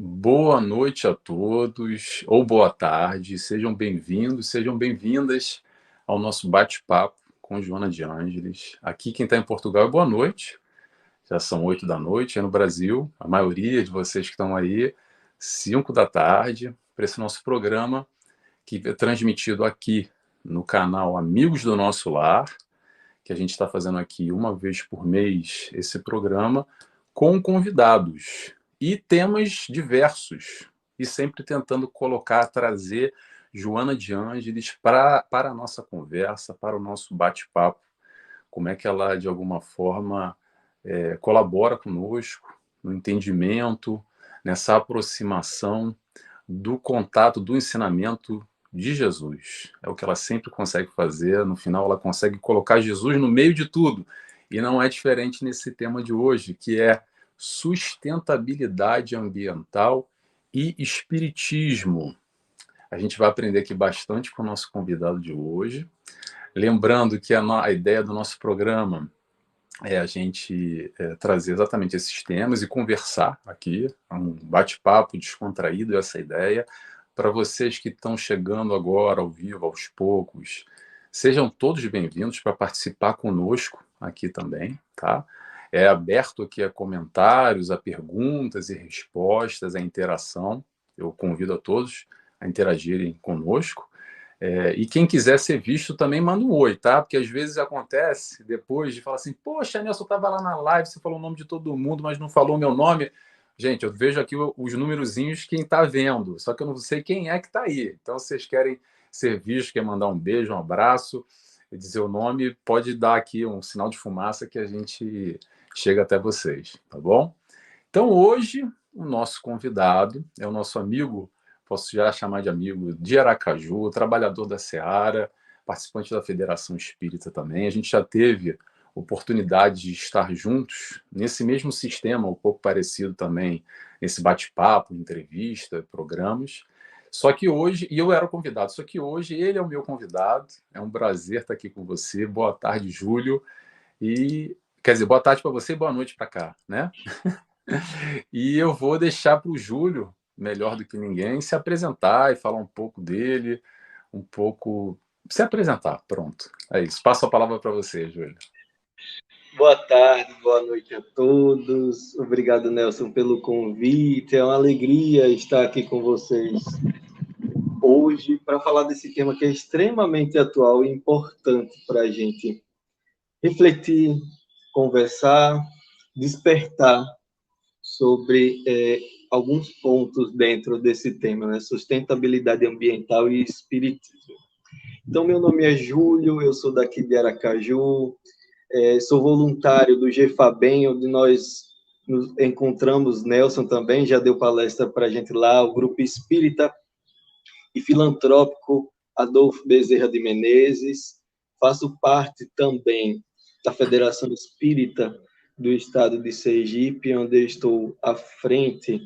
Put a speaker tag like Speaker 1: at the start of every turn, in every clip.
Speaker 1: Boa noite a todos, ou boa tarde, sejam bem-vindos, sejam bem-vindas ao nosso bate-papo com Joana de Ângeles. Aqui quem está em Portugal é boa noite, já são 8 da noite, é no Brasil, a maioria de vocês que estão aí, 5 da tarde, para esse nosso programa que é transmitido aqui no canal Amigos do Nosso Lar, que a gente está fazendo aqui uma vez por mês esse programa com convidados e temas diversos, e sempre tentando trazer Joana de Ângeles para a nossa conversa, para o nosso bate-papo, como é que ela, de alguma forma, colabora conosco no entendimento, nessa aproximação do contato, do ensinamento de Jesus. É o que ela sempre consegue fazer. No final, ela consegue colocar Jesus no meio de tudo. E não é diferente nesse tema de hoje, que é sustentabilidade ambiental e espiritismo. A gente vai aprender aqui bastante com o nosso convidado de hoje. Lembrando que a ideia do nosso programa é a gente trazer exatamente esses temas e conversar aqui, um bate-papo descontraído, essa ideia. Para vocês que estão chegando agora ao vivo, aos poucos, sejam todos bem-vindos para participar conosco aqui também, tá? É aberto aqui a comentários, a perguntas e respostas, a interação. Eu convido a todos a interagirem conosco. E quem quiser ser visto também manda um oi, tá? Porque às vezes acontece depois de falar assim, poxa, Nelson, eu estava lá na live, você falou o nome de todo mundo, mas não falou o meu nome. Gente, eu vejo aqui os numerozinhos quem está vendo, só que eu não sei quem é que está aí. Então, se vocês querem ser vistos, quer mandar um beijo, um abraço, e dizer o nome, pode dar aqui um sinal de fumaça que a gente chega até vocês, tá bom? Então, hoje, o nosso convidado é o nosso amigo, posso já chamar de amigo, de Aracaju, trabalhador da Seara, participante da Federação Espírita também. A gente já teve oportunidade de estar juntos nesse mesmo sistema, um pouco parecido também, nesse bate-papo, entrevista, programas. Só que hoje, e eu era o convidado, só que hoje ele é o meu convidado. É um prazer estar aqui com você. Boa tarde, Júlio. E, quer dizer, boa tarde para você e boa noite para cá, né? E eu vou deixar para o Júlio, melhor do que ninguém, se apresentar e falar um pouco dele, um pouco. Se apresentar, pronto. É isso. Passo a palavra para você, Júlio.
Speaker 2: Boa tarde, boa noite a todos. Obrigado, Nelson, pelo convite. É uma alegria estar aqui com vocês hoje para falar desse tema que é extremamente atual e importante para a gente refletir, conversar, despertar sobre alguns pontos dentro desse tema, né? Sustentabilidade ambiental e espiritismo. Então, meu nome é Júlio, eu sou daqui de Aracaju, sou voluntário do GFABEM, onde nós nos encontramos. Nelson também já deu palestra para a gente lá, o Grupo Espírita e Filantrópico Adolfo Bezerra de Menezes. Faço parte também da Federação Espírita do Estado de Sergipe, onde eu estou à frente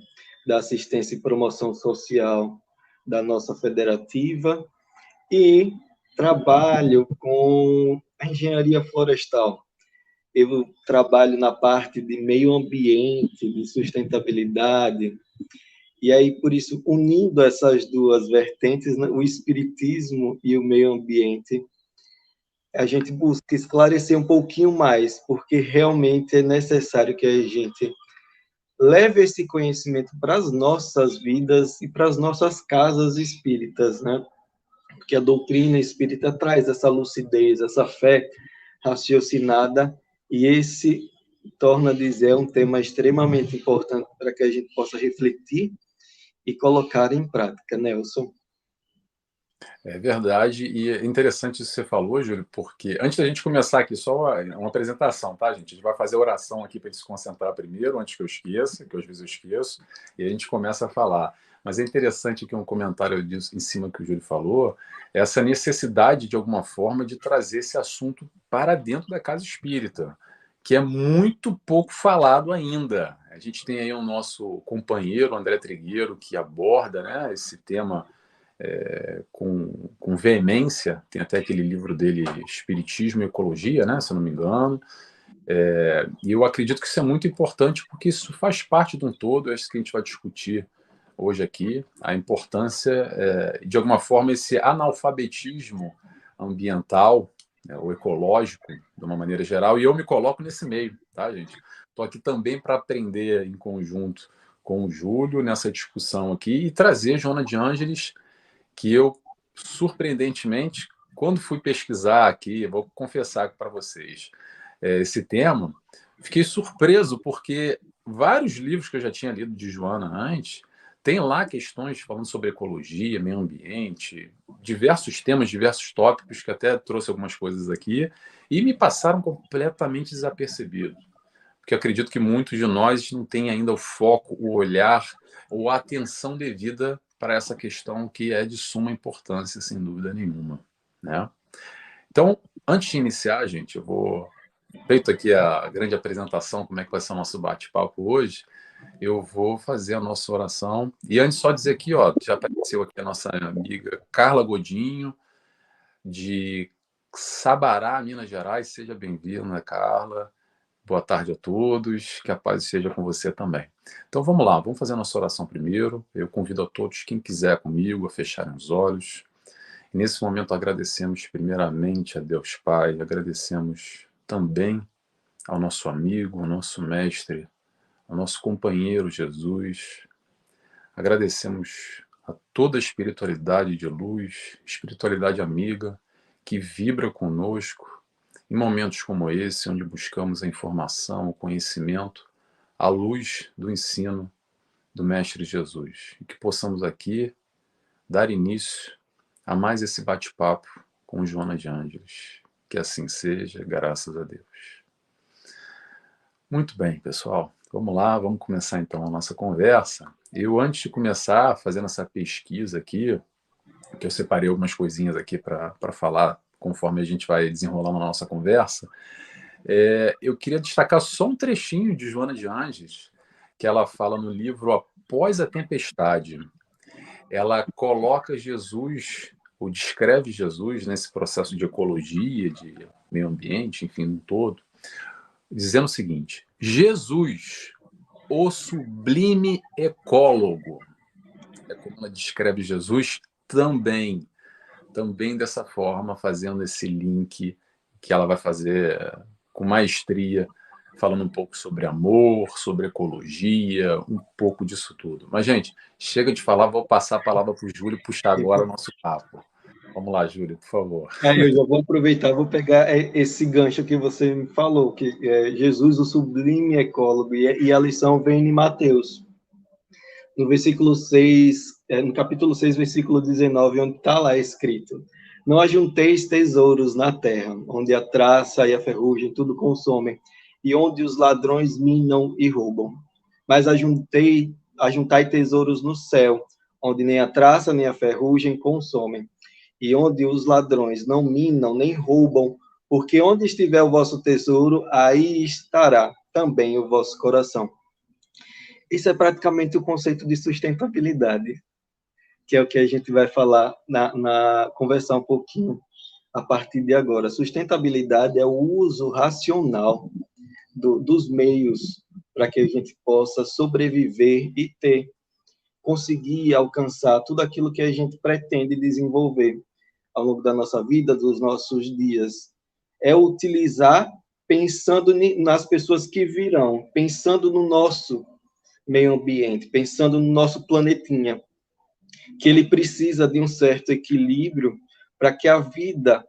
Speaker 2: da assistência e promoção social da nossa federativa, e trabalho com a engenharia florestal. Eu trabalho na parte de meio ambiente, de sustentabilidade, e aí, por isso, unindo essas duas vertentes, né, o espiritismo e o meio ambiente, a gente busca esclarecer um pouquinho mais, porque realmente é necessário que a gente leve esse conhecimento para as nossas vidas e para as nossas casas espíritas, né? Porque a doutrina espírita traz essa lucidez, essa fé raciocinada, e esse torna dizer um tema extremamente importante para que a gente possa refletir e colocar em prática, Nelson.
Speaker 1: É verdade, e é interessante isso que você falou, Júlio, porque antes da gente começar aqui, só uma apresentação, tá, gente? A gente vai fazer a oração aqui para ele se concentrar primeiro, antes que eu esqueça, que às vezes eu esqueço, e a gente começa a falar. Mas é interessante que um comentário disso, em cima que o Júlio falou, essa necessidade, de alguma forma, de trazer esse assunto para dentro da casa espírita, que é muito pouco falado ainda. A gente tem aí o nosso companheiro, André Trigueiro, que aborda, né, esse tema com veemência. Tem até aquele livro dele, Espiritismo e Ecologia, né, se eu não me engano. E eu acredito que isso é muito importante, porque isso faz parte de um todo, é isso que a gente vai discutir hoje aqui, a importância, de alguma forma, esse analfabetismo ambiental, né, ou ecológico, de uma maneira geral, e eu me coloco nesse meio, tá, gente? Estou aqui também para aprender em conjunto com o Júlio nessa discussão aqui e trazer Joana de Ângeles, que eu, surpreendentemente, quando fui pesquisar aqui, vou confessar para vocês, esse tema, fiquei surpreso, porque vários livros que eu já tinha lido de Joana antes, tem lá questões falando sobre ecologia, meio ambiente, diversos temas, diversos tópicos, que até trouxe algumas coisas aqui, e me passaram completamente desapercebidos. Porque acredito que muitos de nós não têm ainda o foco, o olhar ou a atenção devida para essa questão que é de suma importância, sem dúvida nenhuma, né? Então, antes de iniciar, gente, eu vou feito aqui a grande apresentação, como é que vai ser o nosso bate-papo hoje, eu vou fazer a nossa oração. E antes, só dizer aqui, ó, já apareceu aqui a nossa amiga Carla Godinho, de Sabará, Minas Gerais. Seja bem-vinda, Carla. Boa tarde a todos, que a paz esteja com você também. Então vamos lá, vamos fazer a nossa oração primeiro. Eu convido a todos, quem quiser comigo, a fecharem os olhos. E nesse momento agradecemos primeiramente a Deus Pai, agradecemos também ao nosso amigo, ao nosso mestre, ao nosso companheiro Jesus. Agradecemos a toda a espiritualidade de luz, espiritualidade amiga, que vibra conosco em momentos como esse, onde buscamos a informação, o conhecimento, à luz do ensino do Mestre Jesus. E que possamos aqui dar início a mais esse bate-papo com Joana de Ângeles. Que assim seja, graças a Deus. Muito bem, pessoal. Vamos lá, vamos começar então a nossa conversa. Eu, antes de começar fazendo essa pesquisa aqui, que eu separei algumas coisinhas aqui para falar conforme a gente vai desenrolando a nossa conversa, eu queria destacar só um trechinho de Joana de Ângeles, que ela fala no livro Após a Tempestade. Ela coloca Jesus, ou descreve Jesus nesse processo de ecologia, de meio ambiente, enfim, no todo, dizendo o seguinte: Jesus, o sublime ecólogo. É como ela descreve Jesus também dessa forma, fazendo esse link que ela vai fazer com maestria, falando um pouco sobre amor, sobre ecologia, um pouco disso tudo. Mas, gente, chega de falar, vou passar a palavra para o Júlio puxar agora o nosso papo. Vamos lá, Júlio, por favor.
Speaker 2: Aí eu já vou aproveitar, vou pegar esse gancho que você me falou, que é Jesus, o sublime ecólogo, e a lição vem em Mateus, no versículo 6, no capítulo 6, versículo 19, onde está lá escrito: Não ajunteis tesouros na terra, onde a traça e a ferrugem tudo consomem, e onde os ladrões minam e roubam. Mas ajuntai tesouros no céu, onde nem a traça nem a ferrugem consomem, e onde os ladrões não minam nem roubam, porque onde estiver o vosso tesouro, aí estará também o vosso coração. Isso é praticamente o conceito de sustentabilidade, que é o que a gente vai falar, conversar um pouquinho a partir de agora. Sustentabilidade é o uso racional dos meios para que a gente possa sobreviver e conseguir alcançar tudo aquilo que a gente pretende desenvolver ao longo da nossa vida, dos nossos dias. É utilizar pensando nas pessoas que virão, pensando no nosso meio ambiente, pensando no nosso planetinha, que ele precisa de um certo equilíbrio para que a vida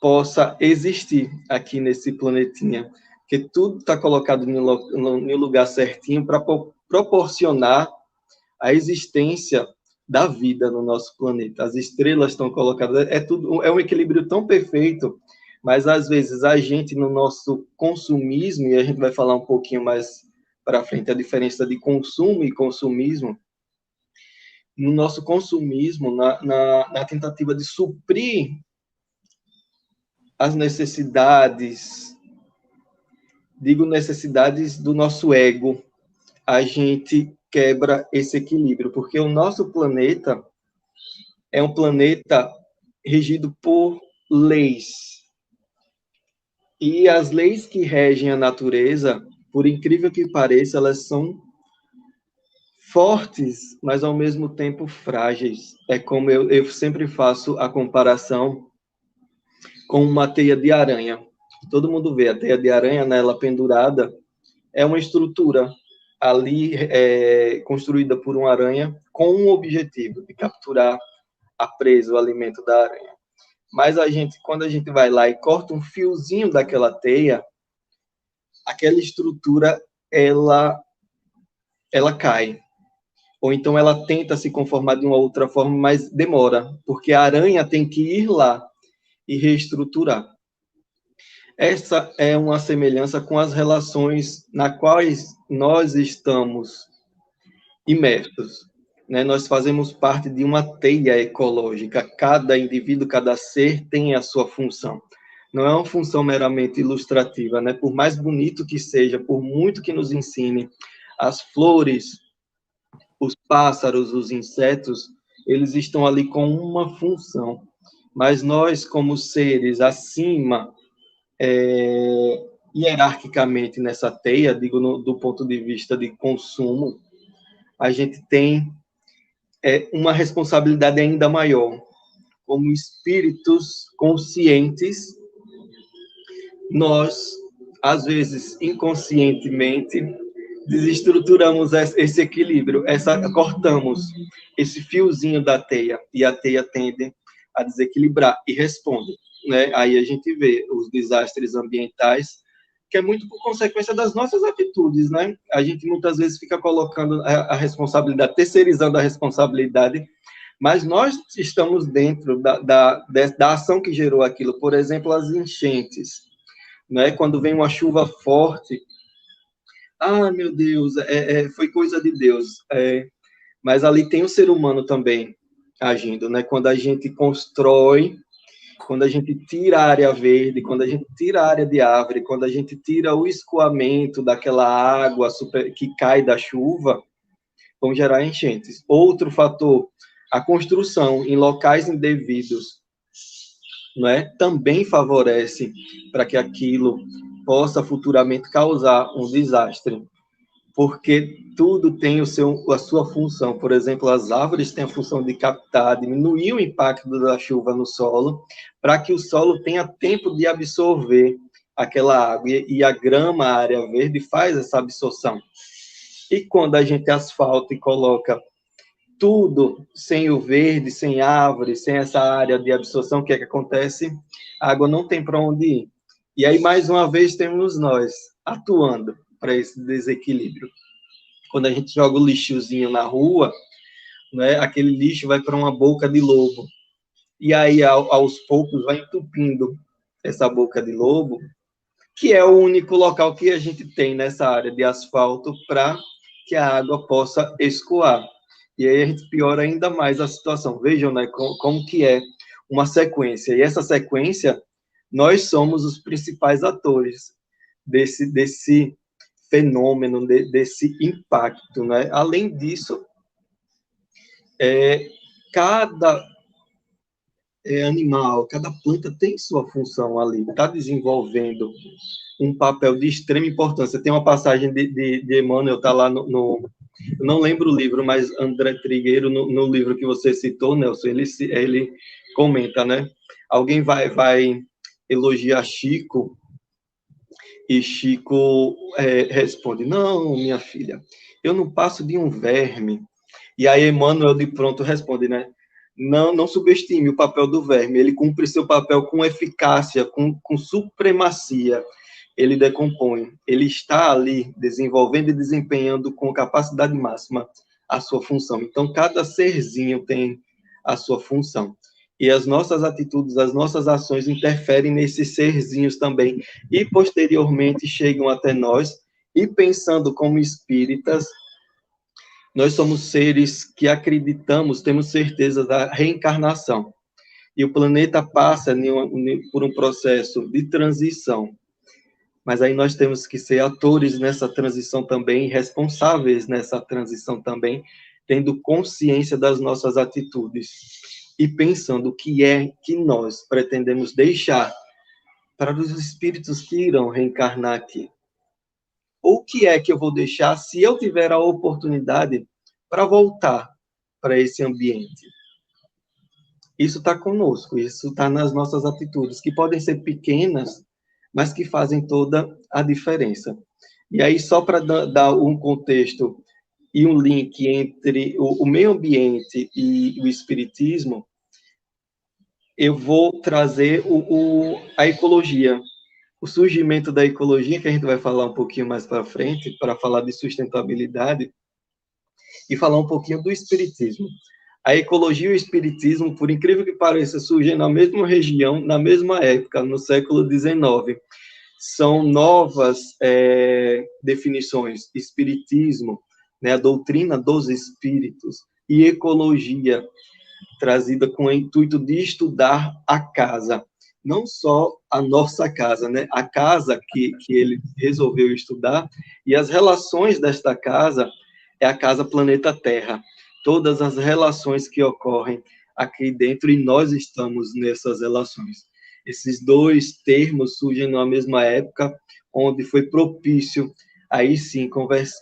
Speaker 2: possa existir aqui nesse planetinha, que tudo está colocado no lugar certinho para proporcionar a existência da vida no nosso planeta. As estrelas estão colocadas, é um equilíbrio tão perfeito, mas às vezes a gente, no nosso consumismo, e a gente vai falar um pouquinho mais para frente a diferença de consumo e consumismo, no nosso consumismo, na tentativa de suprir as necessidades, digo necessidades do nosso ego, a gente quebra esse equilíbrio, porque o nosso planeta é um planeta regido por leis. E as leis que regem a natureza, por incrível que pareça, elas são fortes, mas ao mesmo tempo frágeis. É como eu sempre faço a comparação com uma teia de aranha. Todo mundo vê a teia de aranha, né, ela pendurada, é uma estrutura ali construída por uma aranha com um objetivo de capturar a presa, o alimento da aranha. Mas quando a gente vai lá e corta um fiozinho daquela teia, aquela estrutura ela cai. Ou então ela tenta se conformar de uma outra forma, mas demora, porque a aranha tem que ir lá e reestruturar. Essa é uma semelhança com as relações na quais nós estamos imersos. Né? Nós fazemos parte de uma teia ecológica. Cada indivíduo, cada ser tem a sua função. Não é uma função meramente ilustrativa, né? Por mais bonito que seja, por muito que nos ensine, as flores, os pássaros, os insetos, eles estão ali com uma função. Mas nós, como seres acima, hierarquicamente nessa teia, digo do ponto de vista de consumo, a gente tem uma responsabilidade ainda maior. Como espíritos conscientes, nós, às vezes, inconscientemente, desestruturamos esse equilíbrio, cortamos esse fiozinho da teia, e a teia tende a desequilibrar e responde. Né? Aí a gente vê os desastres ambientais, que é muito por consequência das nossas atitudes, né? A gente muitas vezes fica colocando a responsabilidade, terceirizando a responsabilidade, mas nós estamos dentro da ação que gerou aquilo. Por exemplo, as enchentes, né? Quando vem uma chuva forte, meu Deus, foi coisa de Deus. Mas ali tem o ser humano também agindo, né? Quando a gente constrói, quando a gente tira a área verde, quando a gente tira a área de árvore, quando a gente tira o escoamento daquela água que cai da chuva, vão gerar enchentes. Outro fator, a construção em locais indevidos, não é? Também favorece para que aquilo possa futuramente causar um desastre, porque tudo tem a sua função. Por exemplo, as árvores têm a função de captar, diminuir o impacto da chuva no solo, para que o solo tenha tempo de absorver aquela água, e a grama, a área verde, faz essa absorção. E quando a gente asfalta e coloca tudo sem o verde, sem árvore, sem essa área de absorção, o que é que acontece? A água não tem para onde ir. E aí, mais uma vez, temos nós atuando para esse desequilíbrio. Quando a gente joga o lixozinho na rua, né, aquele lixo vai para uma boca de lobo. E aí, aos poucos, vai entupindo essa boca de lobo, que é o único local que a gente tem nessa área de asfalto para que a água possa escoar. E aí a gente piora ainda mais a situação. Vejam, né, como que é uma sequência. E essa sequência, nós somos os principais atores desse fenômeno, desse impacto, né? Além disso, cada animal, cada planta tem sua função ali, está desenvolvendo um papel de extrema importância. Tem uma passagem de Emmanuel, está lá eu não lembro o livro, mas André Trigueiro, no livro que você citou, Nelson, ele comenta, né? Alguém vai elogiar Chico, e Chico responde, não, minha filha, eu não passo de um verme. E aí Emmanuel de pronto responde, né? Não subestime o papel do verme, ele cumpre seu papel com eficácia, com supremacia. Ele decompõe, ele está ali desenvolvendo e desempenhando com capacidade máxima a sua função. Então, cada serzinho tem a sua função. E as nossas atitudes, as nossas ações interferem nesses serzinhos também. E, posteriormente, chegam até nós. E, pensando como espíritas, nós somos seres que acreditamos, temos certeza da reencarnação. E o planeta passa por um processo de transição. Mas aí nós temos que ser atores nessa transição também, responsáveis nessa transição também, tendo consciência das nossas atitudes e pensando o que é que nós pretendemos deixar para os espíritos que irão reencarnar aqui. Ou o que é que eu vou deixar se eu tiver a oportunidade para voltar para esse ambiente. Isso está conosco, isso está nas nossas atitudes, que podem ser pequenas, mas que fazem toda a diferença. E aí, só para dar um contexto e um link entre o meio ambiente e o espiritismo, eu vou trazer a ecologia, o surgimento da ecologia, que a gente vai falar um pouquinho mais para frente, para falar de sustentabilidade, e falar um pouquinho do espiritismo. A ecologia e o espiritismo, por incrível que pareça, surgem na mesma região, na mesma época, no século XIX. São novas definições. Espiritismo, né, a doutrina dos espíritos, e ecologia, trazida com o intuito de estudar a casa. Não só a nossa casa, né? A casa que ele resolveu estudar, e as relações desta casa é a casa planeta Terra. Todas as relações que ocorrem aqui dentro, e nós estamos nessas relações. Esses dois termos surgem na mesma época, onde foi propício, aí sim,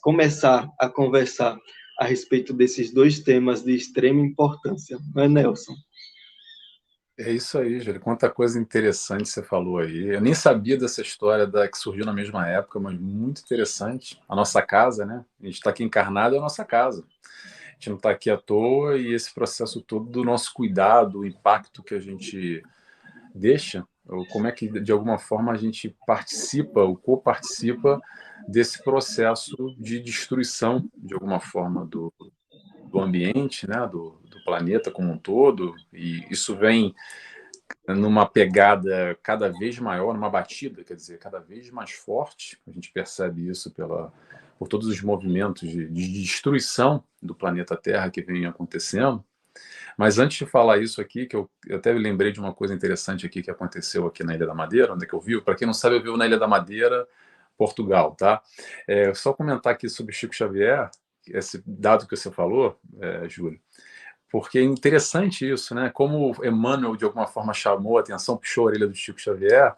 Speaker 2: começar a conversar a respeito desses dois temas de extrema importância. Não é, Nelson?
Speaker 1: É isso aí, Júlio. Quanta coisa interessante você falou aí. Eu nem sabia dessa história que surgiu na mesma época, mas muito interessante. A nossa casa, né? A gente está aqui encarnado, é a nossa casa. A gente não está aqui à toa, e esse processo todo do nosso cuidado, o impacto que a gente deixa, ou como é que de alguma forma a gente participa, ou coparticipa desse processo de destruição, de alguma forma, do ambiente, né? Do planeta como um todo, e isso vem numa pegada cada vez maior, numa batida, quer dizer, cada vez mais forte. A gente percebe isso por todos os movimentos de destruição do planeta Terra que vem acontecendo. Mas antes de falar isso aqui, que eu até me lembrei de uma coisa interessante aqui que aconteceu aqui na Ilha da Madeira, onde é que eu vivo. Para quem não sabe, eu vivo na Ilha da Madeira, Portugal, tá? Só comentar aqui sobre Chico Xavier, esse dado que você falou, Júlio, porque é interessante isso, né? Como Emmanuel, de alguma forma, chamou a atenção, puxou a orelha do Chico Xavier,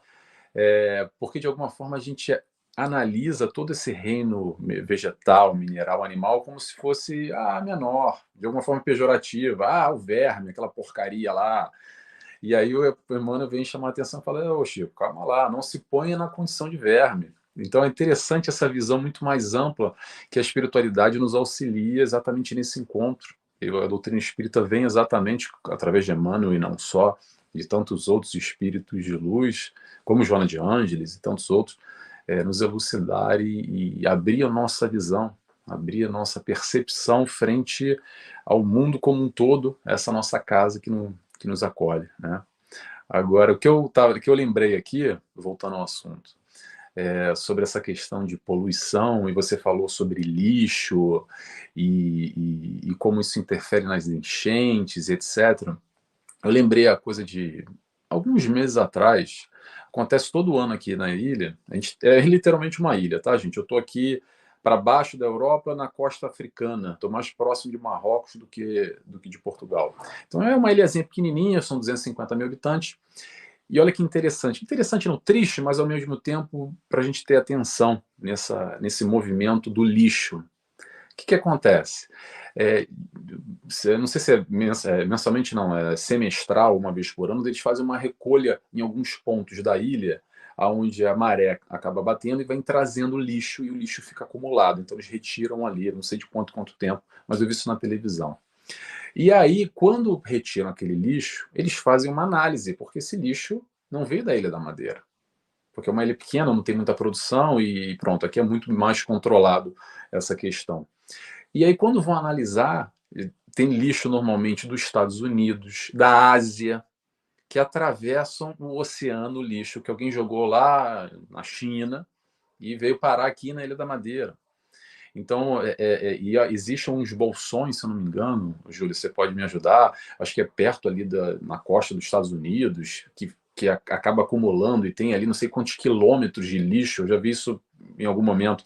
Speaker 1: porque, de alguma forma, a gente analisa todo esse reino vegetal, mineral, animal, como se fosse menor, de alguma forma pejorativa. O verme, aquela porcaria lá. E aí o Emmanuel vem chamar a atenção e fala, ô Chico, calma lá, não se ponha na condição de verme. Então é interessante essa visão muito mais ampla que a espiritualidade nos auxilia exatamente nesse encontro. A doutrina espírita vem exatamente através de Emmanuel e não só, de tantos outros espíritos de luz, como Joana de Ângeles e tantos outros, nos elucidar e abrir a nossa visão, abrir a nossa percepção frente ao mundo como um todo, essa nossa casa que nos acolhe, né? Agora, que eu lembrei aqui, voltando ao assunto, sobre essa questão de poluição, e você falou sobre lixo e como isso interfere nas enchentes, etc. Eu lembrei a coisa de alguns meses atrás, acontece todo ano aqui na ilha, a gente, é literalmente uma ilha, tá, gente? Eu estou aqui para baixo da Europa, na costa africana, estou mais próximo de Marrocos do que de Portugal. Então é uma ilhazinha pequenininha, são 250 mil habitantes, e olha que interessante. Interessante não, triste, mas ao mesmo tempo para a gente ter atenção nesse movimento do lixo. O que acontece? É, não sei se mensalmente, não, é semestral, uma vez por ano, eles fazem uma recolha em alguns pontos da ilha, onde a maré acaba batendo e vai trazendo lixo, e o lixo fica acumulado. Então eles retiram ali, não sei de quanto tempo, mas eu vi isso na televisão. E aí, quando retiram aquele lixo, eles fazem uma análise, porque esse lixo não veio da Ilha da Madeira. Porque é uma ilha pequena, não tem muita produção e pronto, aqui é muito mais controlado essa questão. E aí, quando vão analisar, tem lixo normalmente dos Estados Unidos, da Ásia, que atravessam o oceano, o lixo que alguém jogou lá na China e veio parar aqui na Ilha da Madeira. Então, existem uns bolsões, se eu não me engano, Júlio, você pode me ajudar, acho que é perto ali na costa dos Estados Unidos, que acaba acumulando e tem ali não sei quantos quilômetros de lixo, eu já vi isso em algum momento,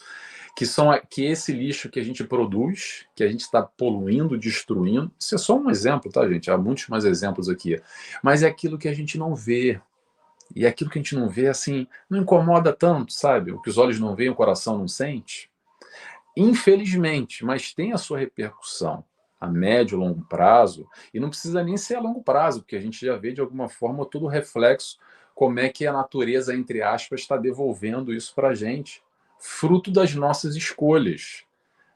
Speaker 1: que esse lixo que a gente produz, que a gente está poluindo, destruindo, isso é só um exemplo, tá, gente? Há muitos mais exemplos aqui, mas é aquilo que a gente não vê. E aquilo que a gente não vê, assim, não incomoda tanto, sabe? O que os olhos não veem, o coração não sente. infelizmente, mas tem a sua repercussão a médio e longo prazo, e não precisa nem ser a longo prazo, porque a gente já vê de alguma forma todo o reflexo, como é que a natureza, entre aspas, está devolvendo isso para a gente, fruto das nossas escolhas.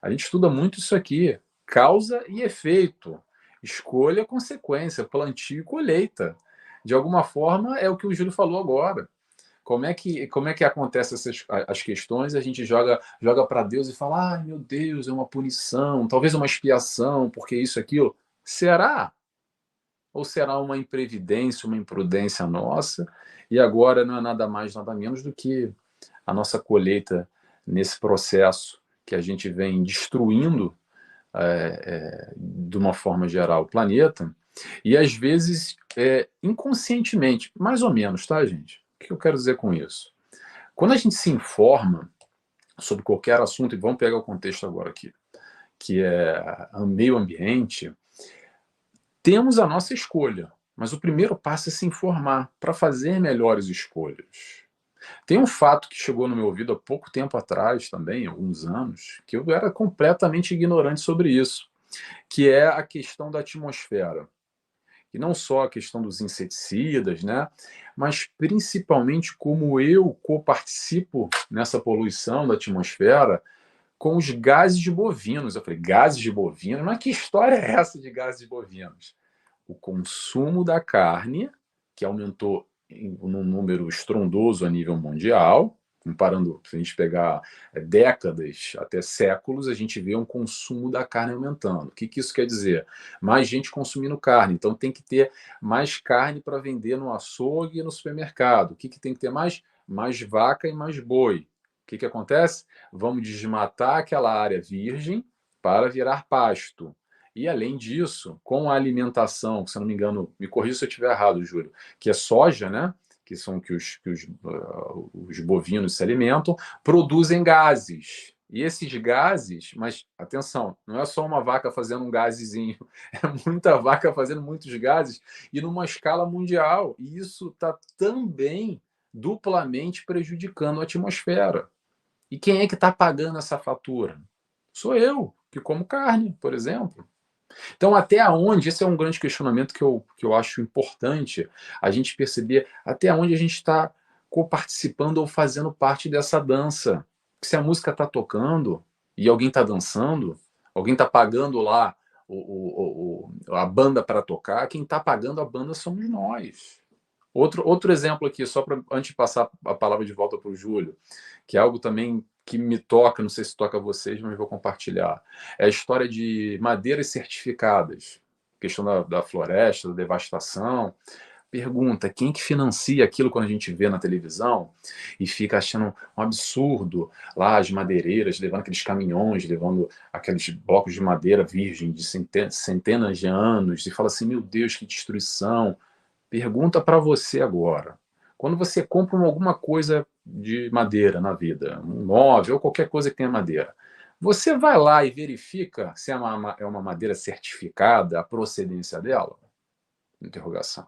Speaker 1: A gente estuda muito isso aqui, causa e efeito, escolha, consequência, plantio e colheita. De alguma forma, é o que o Júlio falou agora. Como é que acontecem as questões? A gente joga para Deus e fala: ai, meu Deus, é uma punição, talvez uma expiação, porque isso, aquilo. Será? Ou será uma imprevidência, uma imprudência nossa? E agora não é nada mais, nada menos do que a nossa colheita nesse processo que a gente vem destruindo, de uma forma geral, o planeta, e às vezes inconscientemente, mais ou menos, tá, gente? O que eu quero dizer com isso? Quando a gente se informa sobre qualquer assunto, e vamos pegar o contexto agora aqui, que é o meio ambiente, temos a nossa escolha, mas o primeiro passo é se informar para fazer melhores escolhas. Tem um fato que chegou no meu ouvido há pouco tempo atrás também, alguns anos, que eu era completamente ignorante sobre isso, que é a questão da atmosfera. E não só a questão dos inseticidas, né? Mas principalmente como eu coparticipo nessa poluição da atmosfera com os gases de bovinos. Eu falei, gases de bovinos? Mas que história é essa de gases de bovinos? O consumo da carne, que aumentou num número estrondoso a nível mundial, comparando, se a gente pegar décadas até séculos, a gente vê um consumo da carne aumentando. O que isso quer dizer? Mais gente consumindo carne, então tem que ter mais carne para vender no açougue e no supermercado. O que tem que ter mais? Mais vaca e mais boi. O que acontece? Vamos desmatar aquela área virgem para virar pasto. E, além disso, com a alimentação, se eu não me engano, me corrija se eu estiver errado, Júlio, que é soja, né? Que são que os bovinos se alimentam, produzem gases. E esses gases, mas atenção, não é só uma vaca fazendo um gasezinho, é muita vaca fazendo muitos gases e numa escala mundial. E isso está também duplamente prejudicando a atmosfera. E quem é que está pagando essa fatura? Sou eu, que como carne, por exemplo. Então, até onde, esse é um grande questionamento que eu acho importante a gente perceber até onde a gente está coparticipando ou fazendo parte dessa dança. Se a música está tocando e alguém está dançando, alguém está pagando lá a banda para tocar, quem está pagando a banda somos nós. Outro exemplo aqui, só para antes de passar a palavra de volta para o Júlio, que é algo também que me toca, não sei se toca a vocês, mas vou compartilhar. É a história de madeiras certificadas, questão da floresta, da devastação. Pergunta, quem que financia aquilo quando a gente vê na televisão e fica achando um absurdo lá as madeireiras levando aqueles caminhões, levando aqueles blocos de madeira virgem de centenas de anos e fala assim, meu Deus, que destruição. Pergunta para você agora. Quando você compra alguma coisa de madeira na vida, um móvel ou qualquer coisa que tenha madeira, você vai lá e verifica se é uma madeira certificada, a procedência dela? Interrogação.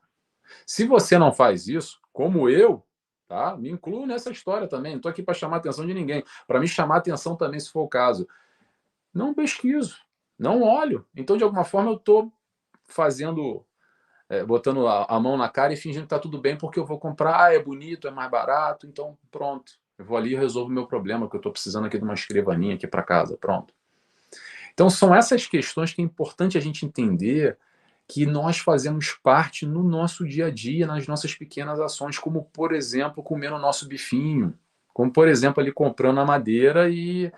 Speaker 1: Se você não faz isso, como eu, tá? Me incluo nessa história também. Não estou aqui para chamar a atenção de ninguém. Para me chamar a atenção também, se for o caso. Não pesquiso, não olho. Então, de alguma forma, eu estou fazendo botando a mão na cara e fingindo que está tudo bem porque eu vou comprar, é bonito, é mais barato, então pronto. Eu vou ali e resolvo o meu problema, que eu estou precisando aqui de uma escrivaninha aqui para casa, pronto. Então são essas questões que é importante a gente entender que nós fazemos parte no nosso dia a dia, nas nossas pequenas ações, como, por exemplo, comer o nosso bifinho, como, por exemplo, ali comprando a madeira e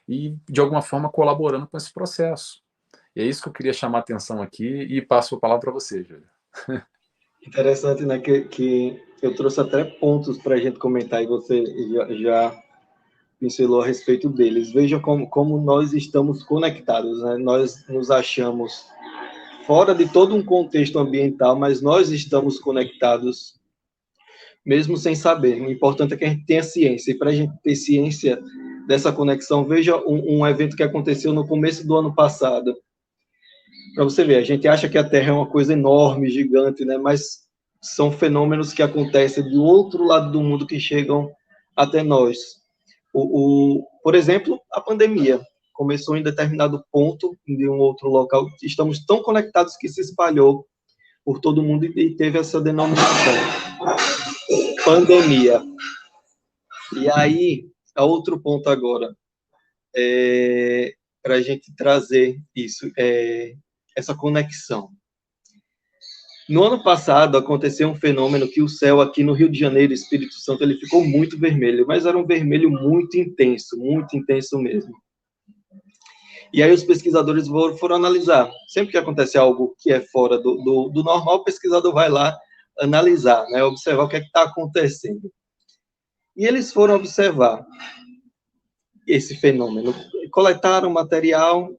Speaker 1: de alguma forma, colaborando com esse processo. E é isso que eu queria chamar a atenção aqui e passo a palavra para você, Júlio.
Speaker 2: Interessante, né, que eu trouxe até pontos para a gente comentar e você já pincelou a respeito deles. Vejam como nós estamos conectados, né? Nós nos achamos fora de todo um contexto ambiental, mas nós estamos conectados, mesmo sem saber. O importante é que a gente tenha ciência. E para a gente ter ciência dessa conexão, veja um evento que aconteceu no começo do ano passado. Para você ver, a gente acha que a Terra é uma coisa enorme, gigante, né? Mas são fenômenos que acontecem do outro lado do mundo que chegam até nós. Por exemplo, a pandemia. começou em determinado ponto de um outro local. Estamos tão conectados que se espalhou por todo mundo e teve essa denominação, pandemia. E aí, a outro ponto agora, para a gente trazer isso, essa conexão. No ano passado, aconteceu um fenômeno que o céu aqui no Rio de Janeiro, Espírito Santo, ele ficou muito vermelho, mas era um vermelho muito intenso mesmo. E aí os pesquisadores foram analisar. Sempre que acontece algo que é fora do normal, o pesquisador vai lá analisar, né, observar o que é que está acontecendo. E eles foram observar esse fenômeno, coletaram material,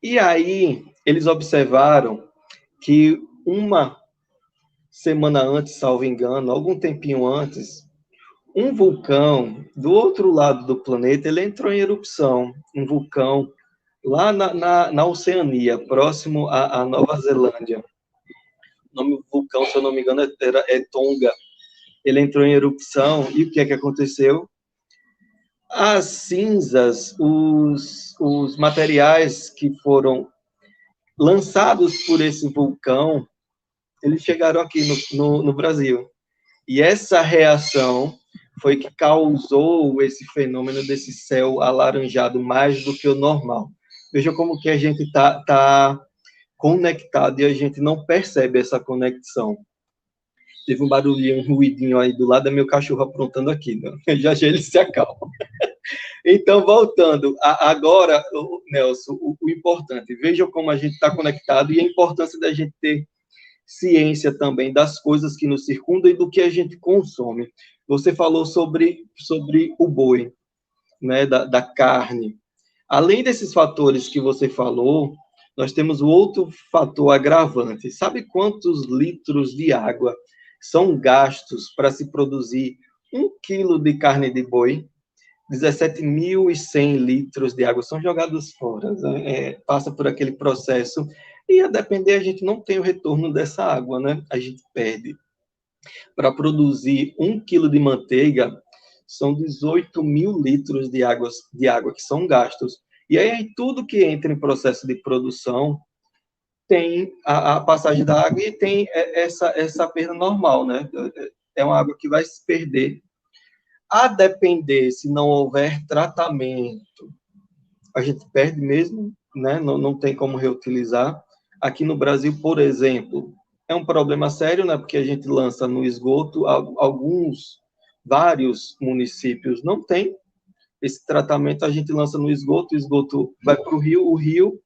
Speaker 2: e aí eles observaram que uma semana antes, salvo engano, algum tempinho antes, um vulcão do outro lado do planeta, ele entrou em erupção, um vulcão lá na Oceania, próximo à Nova Zelândia. O nome do vulcão, se eu não me engano, é Tonga. Ele entrou em erupção, e o que é que aconteceu? As cinzas, os materiais que foram lançados por esse vulcão, eles chegaram aqui no Brasil. E essa reação foi que causou esse fenômeno desse céu alaranjado mais do que o normal. Veja como que a gente tá conectado e a gente não percebe essa conexão. Teve um barulhinho, um ruidinho aí do lado, é meu cachorro aprontando aqui, né? Já ele se acalma. Então, voltando, agora, Nelson, o importante, veja como a gente está conectado e a importância da gente ter ciência também das coisas que nos circundam e do que a gente consome. Você falou sobre o boi, né, da carne. Além desses fatores que você falou, nós temos o outro fator agravante. Sabe quantos litros de água são gastos para se produzir 1 quilo de carne de boi? 17.100 litros de água são jogados fora, né? Passa por aquele processo, e a depender, a gente não tem o retorno dessa água, né? A gente perde. Para produzir 1 quilo de manteiga, são 18.000 litros de água que são gastos. E aí, tudo que entra em processo de produção tem a passagem da água e tem essa perda normal, né? É uma água que vai se perder. A depender, se não houver tratamento, a gente perde mesmo, né? Não tem como reutilizar. Aqui no Brasil, por exemplo, é um problema sério, né? Porque a gente lança no esgoto, vários municípios não tem esse tratamento, a gente lança no esgoto, o esgoto vai para o rio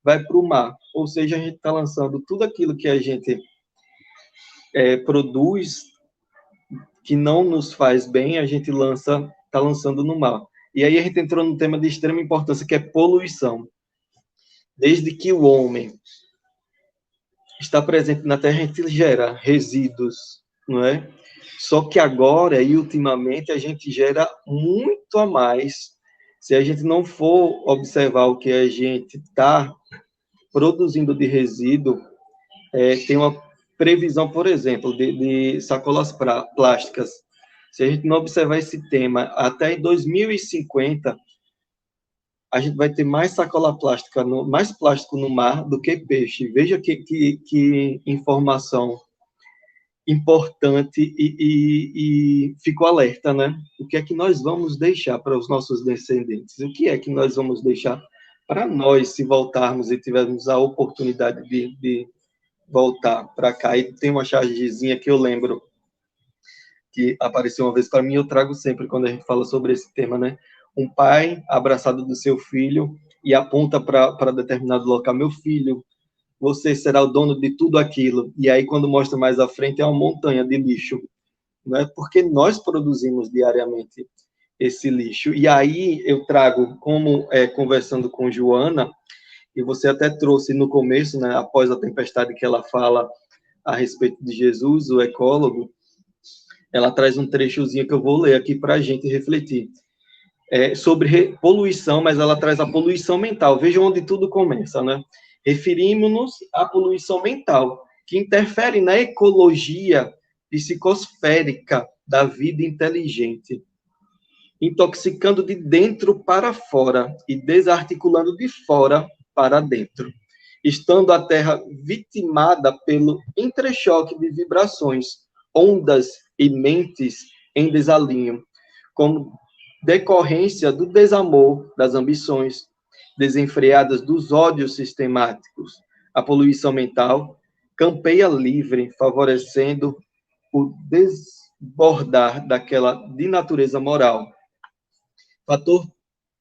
Speaker 2: vai para o mar. Ou seja, a gente está lançando tudo aquilo que a gente produz, que não nos faz bem, a gente está lançando no mar. E aí a gente entrou num tema de extrema importância, que é poluição. Desde que o homem está presente na Terra, a gente gera resíduos, não é? Só que agora, e ultimamente, a gente gera muito a mais. Se a gente não for observar o que a gente está produzindo de resíduo, tem uma previsão, por exemplo, de sacolas plásticas. Se a gente não observar esse tema, até em 2050, a gente vai ter mais sacola plástica, mais plástico no mar do que peixe. Veja que informação importante e fico alerta, né? O que é que nós vamos deixar para os nossos descendentes? O que é que nós vamos deixar para nós, se voltarmos e tivermos a oportunidade de voltar para cá? E tem uma chargezinha que eu lembro que apareceu uma vez para mim, eu trago sempre quando a gente fala sobre esse tema, né? Um pai abraçado do seu filho e aponta para determinado local: meu filho, você será o dono de tudo aquilo. E aí, quando mostra mais à frente, é uma montanha de lixo, né? Porque nós produzimos diariamente esse lixo. E aí eu trago, como conversando com Joana, e você até trouxe no começo, né, após a tempestade, que ela fala a respeito de Jesus, o ecólogo, ela traz um trechozinho que eu vou ler aqui para a gente refletir. Sobre poluição, mas ela traz a poluição mental. Veja onde tudo começa, né? Referimos-nos à poluição mental, que interfere na ecologia psicosférica da vida inteligente. intoxicando de dentro para fora e desarticulando de fora para dentro, estando a Terra vitimada pelo entrechoque de vibrações, ondas e mentes em desalinho, como decorrência do desamor, das ambições desenfreadas, dos ódios sistemáticos. A poluição mental campeia livre, favorecendo o desbordar daquela de natureza moral. Fator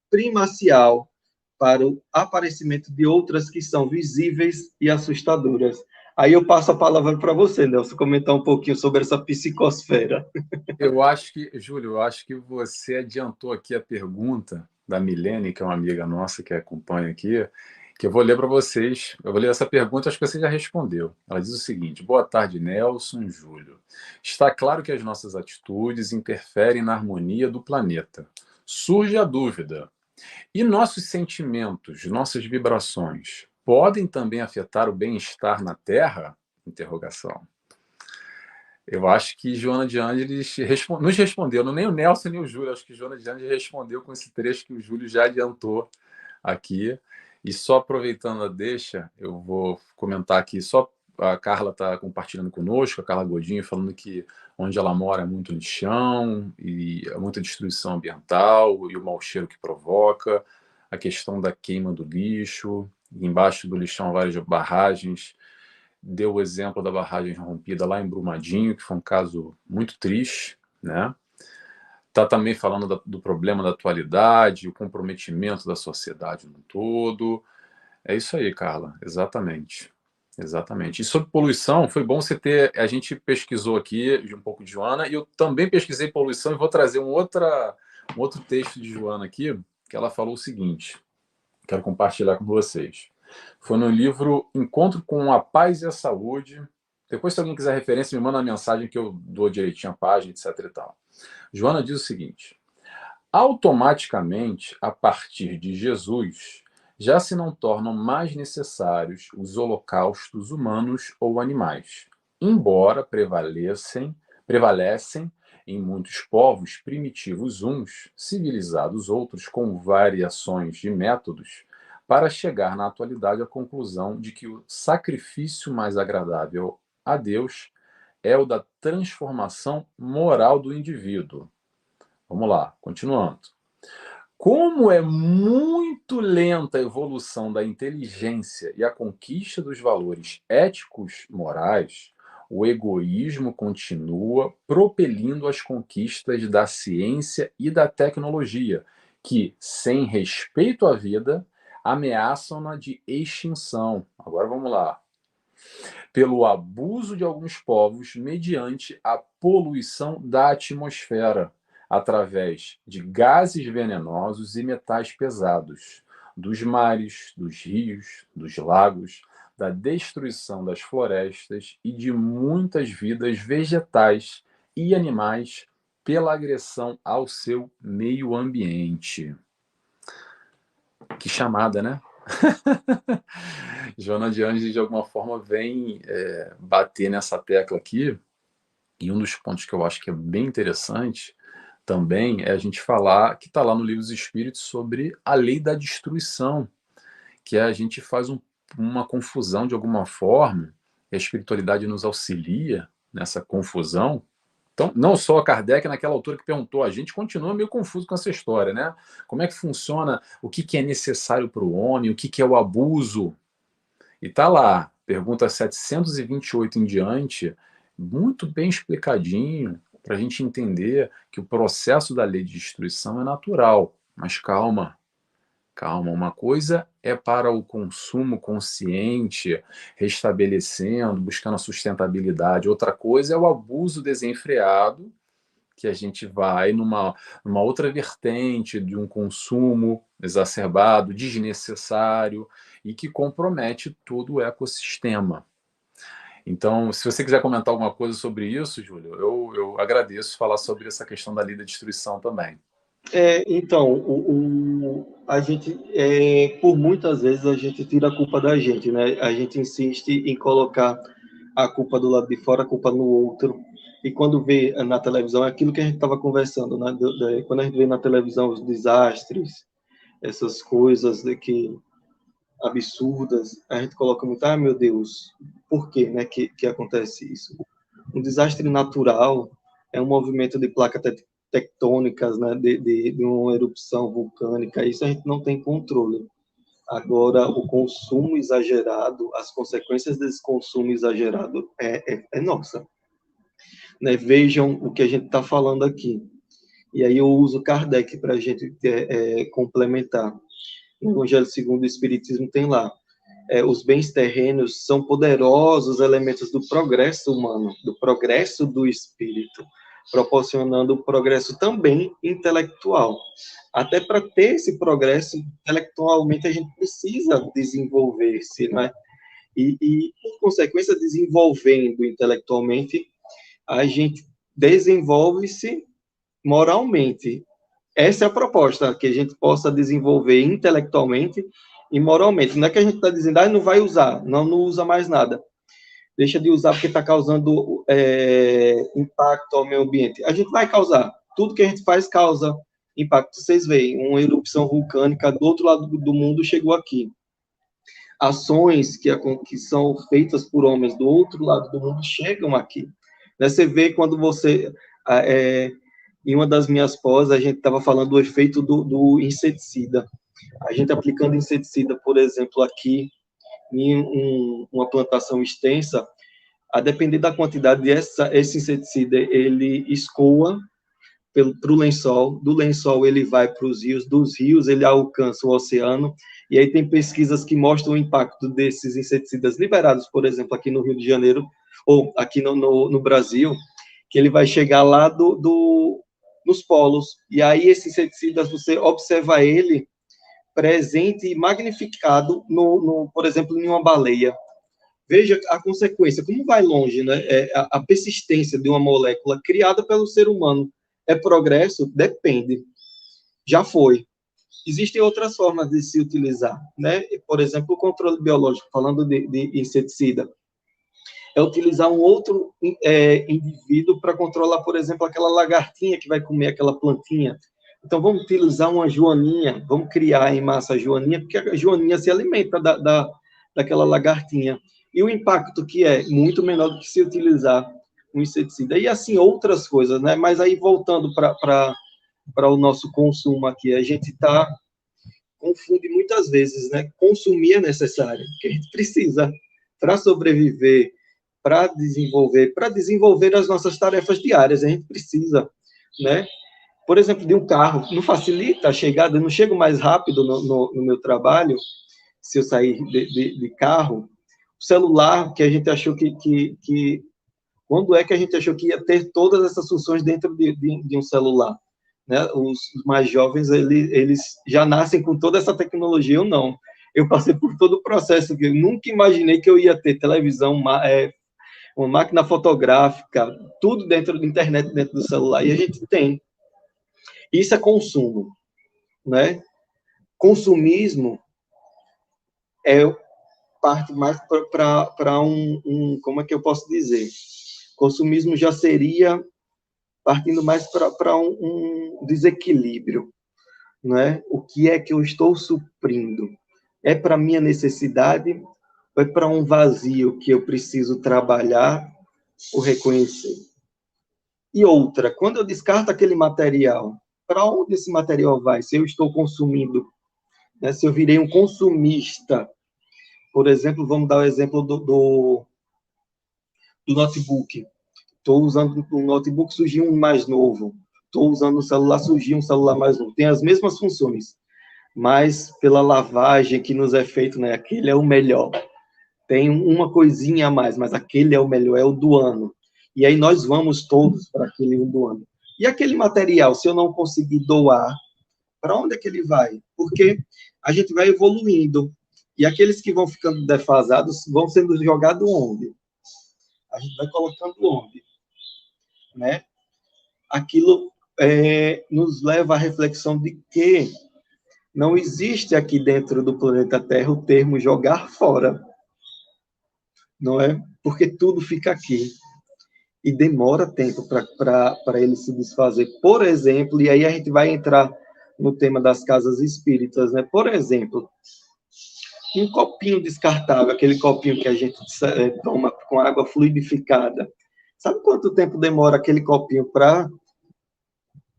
Speaker 2: primacial para o aparecimento de outras que são visíveis e assustadoras. Aí eu passo a palavra para você, Nelson, comentar um pouquinho sobre essa psicosfera.
Speaker 1: Eu acho que, Júlio, eu acho que você adiantou aqui a pergunta da Milene, que é uma amiga nossa que acompanha aqui, que eu vou ler para vocês. Eu vou ler essa pergunta, acho que você já respondeu. Ela diz o seguinte: boa tarde, Nelson, Júlio. Está claro que as nossas atitudes interferem na harmonia do planeta. Surge a dúvida: e nossos sentimentos, nossas vibrações, podem também afetar o bem-estar na Terra? Interrogação. Eu acho que Joana de Ângeles nos respondeu, não nem o Nelson nem o Júlio, acho que Joana de Ângeles respondeu com esse trecho que o Júlio já adiantou aqui. E só aproveitando a deixa, eu vou comentar aqui, só a Carla está compartilhando conosco, a Carla Godinho, falando que onde ela mora é muito lixão, e é muita destruição ambiental, e o mau cheiro que provoca, a questão da queima do lixo, embaixo do lixão várias barragens. Deu o exemplo da barragem rompida lá em Brumadinho, que foi um caso muito triste, né? Está também falando do problema da atualidade, o comprometimento da sociedade no todo. É isso aí, Carla, exatamente. Exatamente. E sobre poluição, foi bom você ter. A gente pesquisou aqui de um pouco de Joana, e eu também pesquisei poluição, e vou trazer um outro texto de Joana aqui, que ela falou o seguinte: quero compartilhar com vocês. Foi no livro Encontro com a Paz e a Saúde. Depois, se alguém quiser referência, me manda uma mensagem que eu dou direitinho a página, etc. e tal. Joana diz o seguinte: automaticamente, a partir de Jesus, já se não tornam mais necessários os holocaustos humanos ou animais, embora prevalecem em muitos povos primitivos uns, civilizados outros, com variações de métodos, para chegar na atualidade à conclusão de que o sacrifício mais agradável a Deus é o da transformação moral do indivíduo. Vamos lá, continuando. Como é muito lenta a evolução da inteligência e a conquista dos valores éticos morais, o egoísmo continua propelindo as conquistas da ciência e da tecnologia, que, sem respeito à vida, ameaçam-na de extinção. Agora vamos lá. Pelo abuso de alguns povos mediante a poluição da atmosfera, através de gases venenosos e metais pesados, dos mares, dos rios, dos lagos, da destruição das florestas e de muitas vidas vegetais e animais pela agressão ao seu meio ambiente. Que chamada, né? Joana de Ângeles, de alguma forma, vem bater nessa tecla aqui, e um dos pontos que eu acho que é bem interessante também é a gente falar, que está lá no Livro dos Espíritos, sobre a lei da destruição, que a gente faz uma confusão de alguma forma, e a espiritualidade nos auxilia nessa confusão. Então, não só Kardec, naquela altura que perguntou, a gente continua meio confuso com essa história, né? Como é que funciona, o que é necessário para o homem, o que é o abuso? E tá lá, pergunta 728 em diante, muito bem explicadinho, para a gente entender que o processo da lei de destruição é natural. Mas calma, calma. Uma coisa é para o consumo consciente, restabelecendo, buscando a sustentabilidade. Outra coisa é o abuso desenfreado, que a gente vai numa outra vertente de um consumo exacerbado, desnecessário, e que compromete todo o ecossistema. Então, se você quiser comentar alguma coisa sobre isso, Júlio, eu agradeço falar sobre essa questão da lei da destruição também.
Speaker 2: Então, a gente, por muitas vezes, a gente tira a culpa da gente, né? A gente insiste em colocar a culpa do lado de fora, a culpa no outro. e quando vê na televisão, é aquilo que a gente estava conversando, né? Quando a gente vê na televisão os desastres, essas coisas que absurdas, a gente coloca muito, meu Deus, por quê, né, que acontece isso? Um desastre natural é um movimento de placas tectônicas, né, de uma erupção vulcânica, isso a gente não tem controle. Agora, o consumo exagerado, as consequências desse consumo exagerado é nossa. Né? Vejam o que a gente está falando aqui. E aí eu uso Kardec para a gente complementar. No Evangelho segundo o Espiritismo tem lá. Os bens terrenos são poderosos elementos do progresso humano, do progresso do espírito, proporcionando o progresso também intelectual. Até para ter esse progresso intelectualmente, a gente precisa desenvolver-se, né? E, por consequência, desenvolvendo intelectualmente, a gente desenvolve-se moralmente. Essa é a proposta, que a gente possa desenvolver intelectualmente e moralmente. Não é que a gente está dizendo, não vai usar, não usa mais nada. Deixa de usar porque está causando impacto ao meio ambiente. A gente vai causar. Tudo que a gente faz causa impacto. Vocês veem, uma erupção vulcânica do outro lado do mundo chegou aqui. Ações que são feitas por homens do outro lado do mundo chegam aqui. Você vê quando você... em uma das minhas pós, a gente estava falando do efeito do inseticida. A gente aplicando inseticida, por exemplo, aqui, em uma plantação extensa, a depender da quantidade esse inseticida, ele escoa para o lençol, do lençol ele vai para os rios, dos rios ele alcança o oceano, e aí tem pesquisas que mostram o impacto desses inseticidas liberados, por exemplo, aqui no Rio de Janeiro, ou aqui no Brasil, que ele vai chegar lá nos polos, e aí esse inseticida, você observa ele presente e magnificado, por exemplo, em uma baleia. Veja a consequência, como vai longe, né? A persistência de uma molécula criada pelo ser humano. É progresso? Depende. Já foi. Existem outras formas de se utilizar, né? Por exemplo, o controle biológico, falando de inseticida, é utilizar um outro indivíduo para controlar, por exemplo, aquela lagartinha que vai comer aquela plantinha. Então, vamos utilizar uma joaninha, vamos criar em massa a joaninha, porque a joaninha se alimenta daquela lagartinha. E o impacto que é muito menor do que se utilizar um inseticida. E assim, outras coisas, né? Mas aí, voltando para o nosso consumo aqui, a gente confunde muitas vezes, né? Consumir é necessário, porque a gente precisa para sobreviver, para desenvolver as nossas tarefas diárias, a gente precisa, né? Por exemplo, de um carro, não facilita a chegada, eu não chego mais rápido no meu trabalho, se eu sair de carro. O celular, que a gente achou que quando é que a gente achou que ia ter todas essas funções dentro de um celular? Né? Os mais jovens, eles já nascem com toda essa tecnologia, eu não. Eu passei por todo o processo, que eu nunca imaginei que eu ia ter televisão, uma máquina fotográfica, tudo dentro da internet, dentro do celular, e a gente tem. Isso é consumo, né? Consumismo parte mais para como é que eu posso dizer? Consumismo já seria partindo mais para um desequilíbrio, né? O que é que eu estou suprindo? É para minha necessidade ou é para um vazio que eu preciso trabalhar ou reconhecer? E outra, quando eu descarto aquele material, para onde esse material vai? Se eu estou consumindo, né? Se eu virei um consumista, por exemplo, vamos dar o exemplo do notebook. Estou usando um notebook, surgiu um mais novo. Estou usando um celular, surgiu um celular mais novo. Tem as mesmas funções, mas pela lavagem que nos é feito, né? Aquele é o melhor. Tem uma coisinha a mais, mas aquele é o melhor, é o do ano. E aí nós vamos todos para aquele do ano. E aquele material, se eu não conseguir doar, para onde é que ele vai? Porque a gente vai evoluindo. E aqueles que vão ficando defasados vão sendo jogados onde? A gente vai colocando onde? Né? Aquilo nos leva à reflexão de que não existe aqui dentro do planeta Terra o termo jogar fora. Não é? Porque tudo fica aqui. e demora tempo para ele se desfazer. Por exemplo, e aí a gente vai entrar no tema das casas espíritas, né? Por exemplo, um copinho descartável, aquele copinho que a gente toma com água fluidificada. Sabe quanto tempo demora aquele copinho para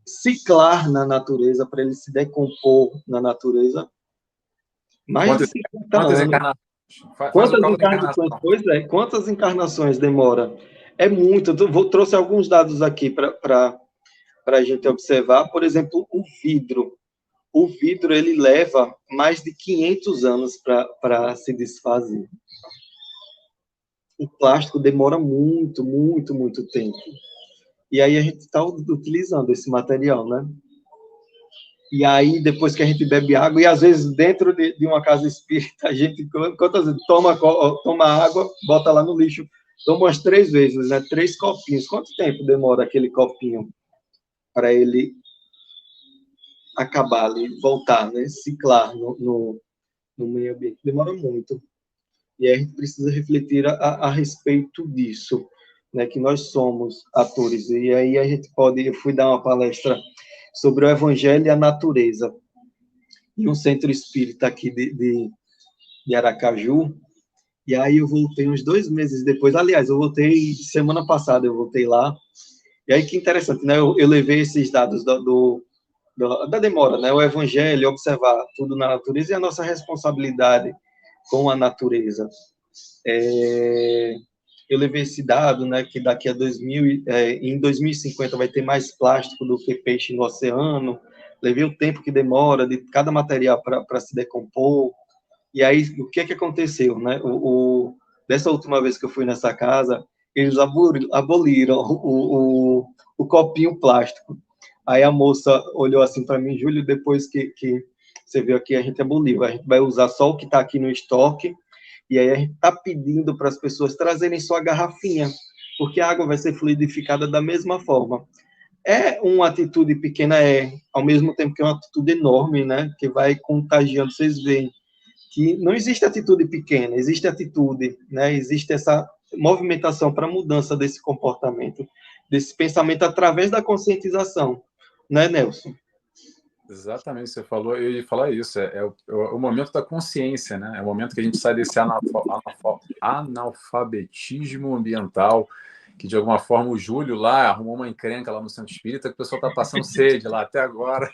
Speaker 2: ciclar na natureza, para ele se decompor na natureza? Mais de 50
Speaker 1: quantas
Speaker 2: anos.
Speaker 1: encarnações? Faz o
Speaker 2: Quantas
Speaker 1: cálculo da
Speaker 2: encarnações?
Speaker 1: encarnação.
Speaker 2: Pois é, quantas encarnações demora? É muito. Trouxe alguns dados aqui para a gente observar. Por exemplo, o vidro. O vidro, ele leva mais de 500 anos para se desfazer. O plástico demora muito, muito, muito tempo. E aí a gente está utilizando esse material, né? E aí, depois que a gente bebe água, e às vezes dentro de uma casa espírita, a gente, quantas vezes toma água, bota lá no lixo, toma umas 3 vezes, né? 3 copinhos. Quanto tempo demora aquele copinho para ele acabar ali, voltar, né? Ciclar no meio ambiente? Demora muito. E aí a gente precisa refletir a respeito disso, né? Que nós somos atores. E aí a gente pode... Eu fui dar uma palestra sobre o Evangelho e a natureza, em um centro espírita aqui de Aracaju, e aí eu voltei uns 2 meses depois, aliás, eu voltei semana passada, eu voltei lá, e aí que interessante, né, eu levei esses dados da demora, né, o Evangelho, observar tudo na natureza e a nossa responsabilidade com a natureza. Eu levei esse dado, né, que daqui a em 2050 vai ter mais plástico do que peixe no oceano. Levei o tempo que demora de cada material para se decompor. E aí, o que aconteceu, né? Dessa última vez que eu fui nessa casa, eles aboliram o copinho plástico. Aí a moça olhou assim para mim, Júlio, depois que você viu aqui, a gente aboliu. A gente vai usar só o que está aqui no estoque. E aí a gente está pedindo para as pessoas trazerem sua garrafinha, porque a água vai ser fluidificada da mesma forma. É uma atitude pequena, ao mesmo tempo que é uma atitude enorme, né? Que vai contagiando. Vocês veem que não existe atitude pequena, existe atitude, né? Existe essa movimentação para a mudança desse comportamento, desse pensamento através da conscientização, né, Nelson?
Speaker 1: Exatamente, você falou, eu ia falar isso, é o momento da consciência, né? É o momento que a gente sai desse analfabetismo ambiental, que de alguma forma o Júlio lá arrumou uma encrenca lá no Centro Espírita, que o pessoal está passando sede lá até agora.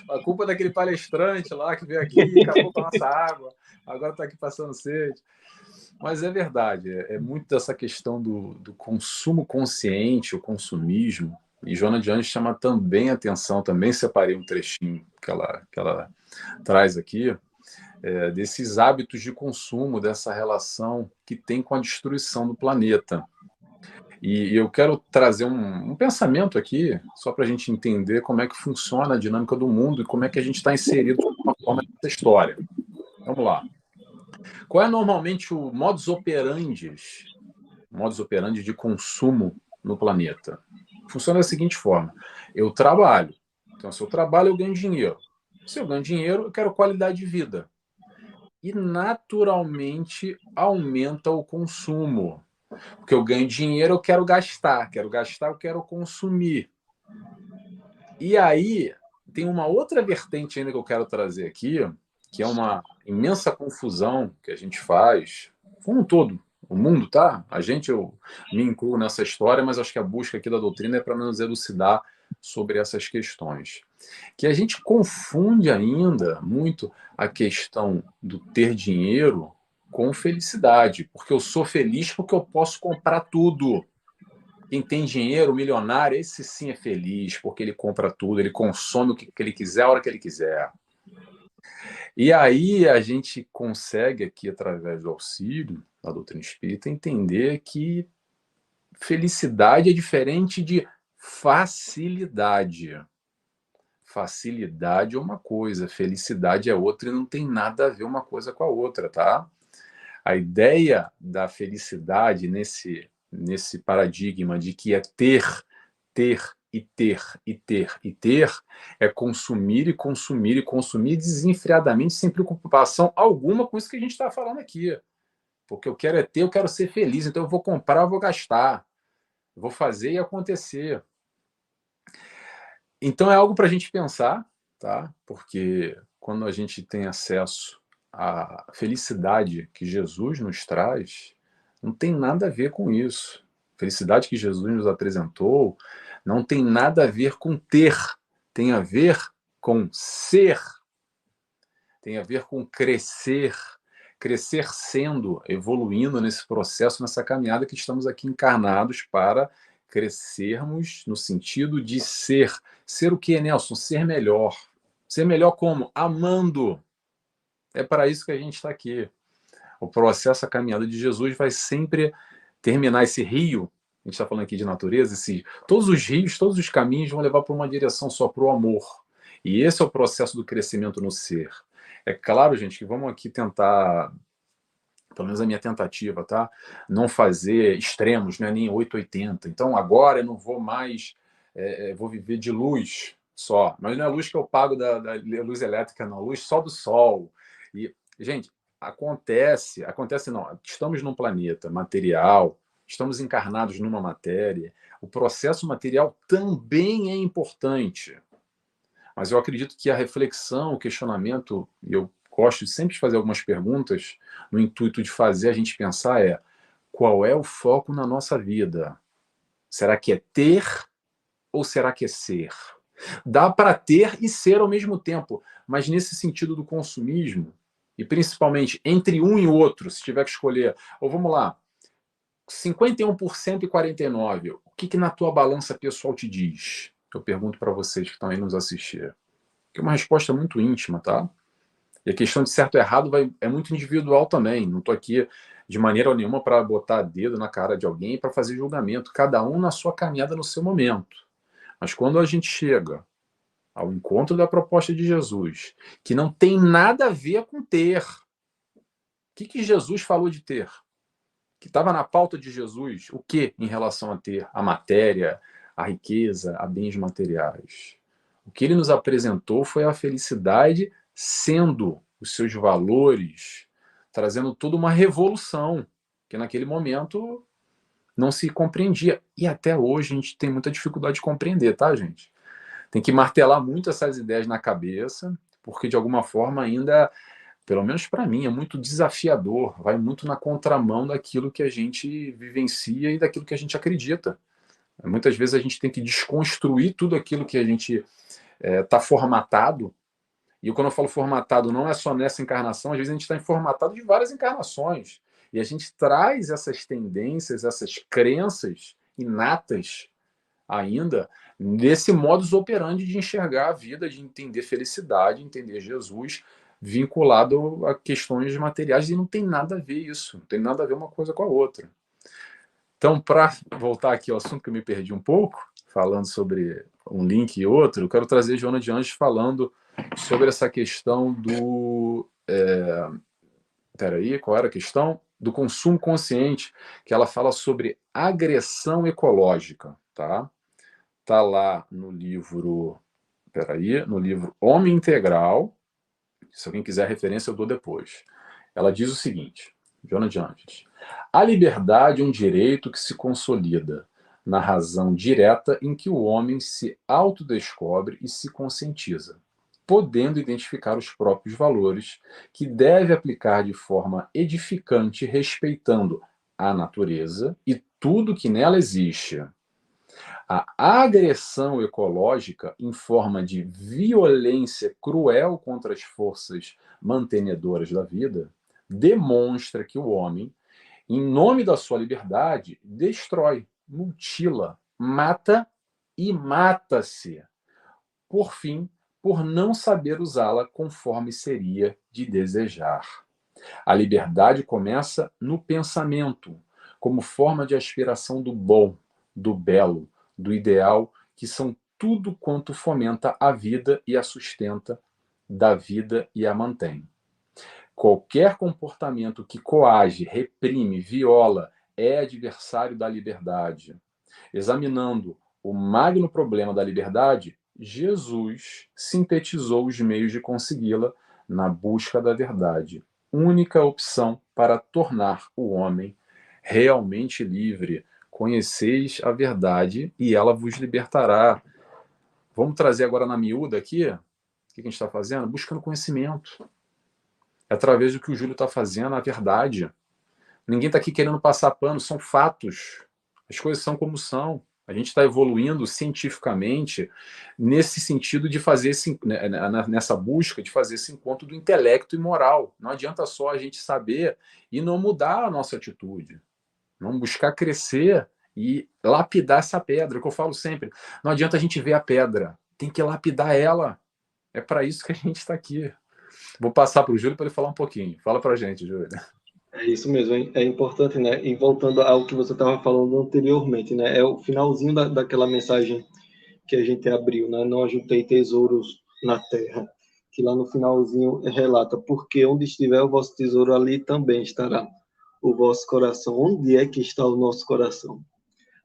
Speaker 1: A culpa é daquele palestrante lá que veio aqui e acabou com a nossa água, agora está aqui passando sede. Mas é verdade, é muito dessa questão do consumo consciente, o consumismo. E Joana de Anjos chama também atenção, também separei um trechinho que ela traz aqui, desses hábitos de consumo, dessa relação que tem com a destruição do planeta. E eu quero trazer um pensamento aqui, só para a gente entender como é que funciona a dinâmica do mundo e como é que a gente está inserido de uma forma nessa história. Vamos lá. Qual é normalmente o modus operandi de consumo no planeta? Funciona da seguinte forma: eu trabalho. Então, se eu trabalho, eu ganho dinheiro. Se eu ganho dinheiro, eu quero qualidade de vida. E, naturalmente, aumenta o consumo. Porque eu ganho dinheiro, eu quero gastar. Quero gastar, eu quero consumir. E aí, tem uma outra vertente ainda que eu quero trazer aqui, que é uma imensa confusão que a gente faz, como um todo, o mundo, tá? Eu me incluo nessa história, mas acho que a busca aqui da doutrina é para nos elucidar sobre essas questões. Que a gente confunde ainda muito a questão do ter dinheiro com felicidade, porque eu sou feliz porque eu posso comprar tudo. Quem tem dinheiro, milionário, esse sim é feliz, porque ele compra tudo, ele consome o que ele quiser, a hora que ele quiser. E aí a gente consegue aqui, através do auxílio da doutrina espírita, entender que felicidade é diferente de facilidade. Facilidade é uma coisa, felicidade é outra e não tem nada a ver uma coisa com a outra, tá? A ideia da felicidade nesse paradigma de que é ter e ter e ter e ter, é consumir e consumir e consumir desenfreadamente, sem preocupação alguma com isso que a gente está falando aqui. Porque eu quero é ter, eu quero ser feliz, então eu vou comprar, eu vou gastar. Eu vou fazer e acontecer. Então é algo para a gente pensar, tá? Porque quando a gente tem acesso à felicidade que Jesus nos traz, não tem nada a ver com isso. A felicidade que Jesus nos apresentou não tem nada a ver com ter, tem a ver com ser, tem a ver com crescer, crescer sendo, evoluindo nesse processo, nessa caminhada que estamos aqui encarnados para crescermos no sentido de ser. Ser o que, Nelson? Ser melhor. Ser melhor como? Amando. É para isso que a gente está aqui. O processo, a caminhada de Jesus vai sempre terminar esse rio. A gente está falando aqui de natureza, todos os rios, todos os caminhos vão levar para uma direção só, para o amor. E esse é o processo do crescimento no ser. É claro, gente, que vamos aqui tentar, pelo menos a minha tentativa, tá? Não fazer extremos, né? Nem 880. Então, agora eu não vou mais, vou viver de luz só. Mas não é a luz que eu pago da luz elétrica, não. Luz só do sol. E, gente, acontece não. Estamos num planeta material, estamos encarnados numa matéria. O processo material também é importante. Mas eu acredito que a reflexão, o questionamento, e eu gosto sempre de fazer algumas perguntas, no intuito de fazer a gente pensar qual é o foco na nossa vida? Será que é ter ou será que é ser? Dá para ter e ser ao mesmo tempo, mas nesse sentido do consumismo, e principalmente entre um e outro, se tiver que escolher, ou vamos lá, 51% e 49%, o que na tua balança pessoal te diz? Eu pergunto para vocês que estão aí nos assistir. Que é uma resposta muito íntima, tá? E a questão de certo e errado é muito individual também. Não estou aqui de maneira nenhuma para botar dedo na cara de alguém para fazer julgamento. Cada um na sua caminhada, no seu momento. Mas quando a gente chega ao encontro da proposta de Jesus, que não tem nada a ver com ter. O que Jesus falou de ter? Que estava na pauta de Jesus, o que em relação a ter? A matéria, a riqueza, a bens materiais. O que ele nos apresentou foi a felicidade sendo os seus valores, trazendo toda uma revolução que naquele momento não se compreendia. E até hoje a gente tem muita dificuldade de compreender, tá, gente? Tem que martelar muito essas ideias na cabeça, porque de alguma forma ainda, pelo menos para mim, é muito desafiador, vai muito na contramão daquilo que a gente vivencia e daquilo que a gente acredita. Muitas vezes a gente tem que desconstruir tudo aquilo que a gente está formatado. E quando eu falo formatado, não é só nessa encarnação, às vezes a gente está formatado de várias encarnações. E a gente traz essas tendências, essas crenças inatas ainda, nesse modus operandi de enxergar a vida, de entender felicidade, entender Jesus, vinculado a questões materiais, e não tem nada a ver isso, não tem nada a ver uma coisa com a outra. Então, para voltar aqui ao assunto que eu me perdi um pouco, falando sobre um link e outro, eu quero trazer Joana de Anjos falando sobre essa questão do... Peraí, qual era a questão? Do consumo consciente, que ela fala sobre agressão ecológica, tá? Tá lá no livro... Peraí, no livro Homem Integral. Se alguém quiser referência, eu dou depois. Ela diz o seguinte, Joana de Anjos: a liberdade é um direito que se consolida na razão direta em que o homem se autodescobre e se conscientiza, podendo identificar os próprios valores que deve aplicar de forma edificante, respeitando a natureza e tudo que nela existe. A agressão ecológica, em forma de violência cruel contra as forças mantenedoras da vida, demonstra que o homem, em nome da sua liberdade, destrói, mutila, mata e mata-se, por fim, por não saber usá-la conforme seria de desejar. A liberdade começa no pensamento, como forma de aspiração do bom, do belo, do ideal, que são tudo quanto fomenta a vida e a sustenta, da vida e a mantém. Qualquer comportamento que coage, reprime, viola, é adversário da liberdade. Examinando o magno problema da liberdade, Jesus sintetizou os meios de consegui-la na busca da verdade, única opção para tornar o homem realmente livre, conheceis a verdade e ela vos libertará. Vamos trazer agora na miúda aqui, o que a gente está fazendo? Buscando conhecimento. É através do que o Júlio está fazendo, a verdade. Ninguém está aqui querendo passar pano, são fatos. As coisas são como são. A gente está evoluindo cientificamente nesse sentido de fazer nessa busca de fazer esse encontro do intelecto e moral. Não adianta só a gente saber e não mudar a nossa atitude. Vamos buscar crescer e lapidar essa pedra, que eu falo sempre. Não adianta a gente ver a pedra, tem que lapidar ela. É para isso que a gente está aqui. Vou passar para o Júlio para ele falar um pouquinho. Fala para a gente, Júlio.
Speaker 2: É isso mesmo, é importante, né? E voltando ao que você estava falando anteriormente, né? É o finalzinho daquela mensagem que a gente abriu, né? Não ajuntei tesouros na terra, que lá no finalzinho relata, porque onde estiver o vosso tesouro, ali também estará o vosso coração. Onde é que está o nosso coração?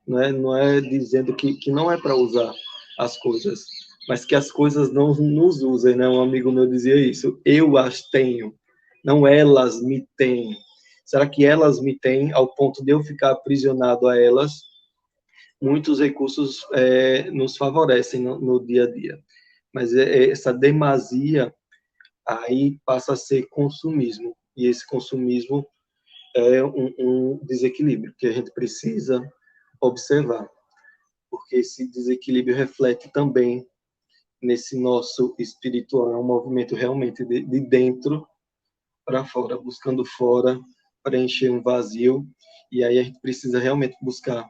Speaker 2: Não é dizendo que não é para usar as coisas, mas que as coisas não nos usem, né? Um amigo meu dizia isso, eu as tenho, não elas me têm. Será que elas me têm ao ponto de eu ficar aprisionado a elas? Muitos recursos nos favorecem no dia a dia, mas essa demasia aí passa a ser consumismo, e esse consumismo é um desequilíbrio que a gente precisa observar, porque esse desequilíbrio reflete também nesse nosso espiritual, é um movimento realmente de dentro para fora, buscando fora preencher um vazio, e aí a gente precisa realmente buscar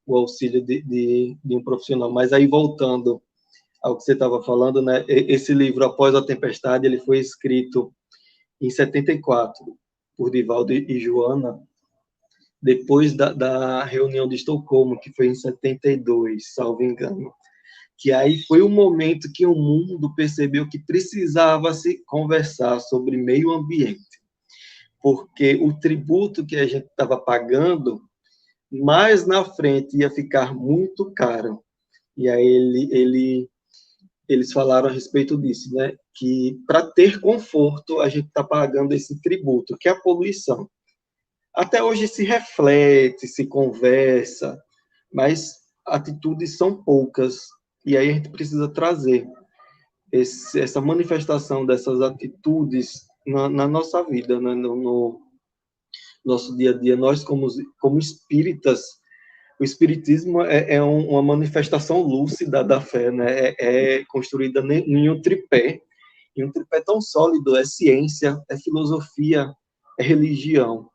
Speaker 2: o auxílio de um profissional. Mas aí, voltando ao que você estava falando, né, esse livro, Após a Tempestade, ele foi escrito em 74, por Divaldo e Joana, depois da reunião de Estocolmo, que foi em 72, salvo engano. Que aí foi o momento que o mundo percebeu que precisava se conversar sobre meio ambiente, porque o tributo que a gente estava pagando mais na frente ia ficar muito caro. E aí eles falaram a respeito disso, né? Que para ter conforto a gente está pagando esse tributo, que é a poluição. Até hoje se reflete, se conversa, mas atitudes são poucas. E aí a gente precisa trazer essa manifestação dessas atitudes na nossa vida, né? No nosso dia a dia. Nós, como espíritas, o espiritismo é uma manifestação lúcida da fé, né? É construída em um tripé, e um tripé tão sólido: é ciência, é filosofia, é religião.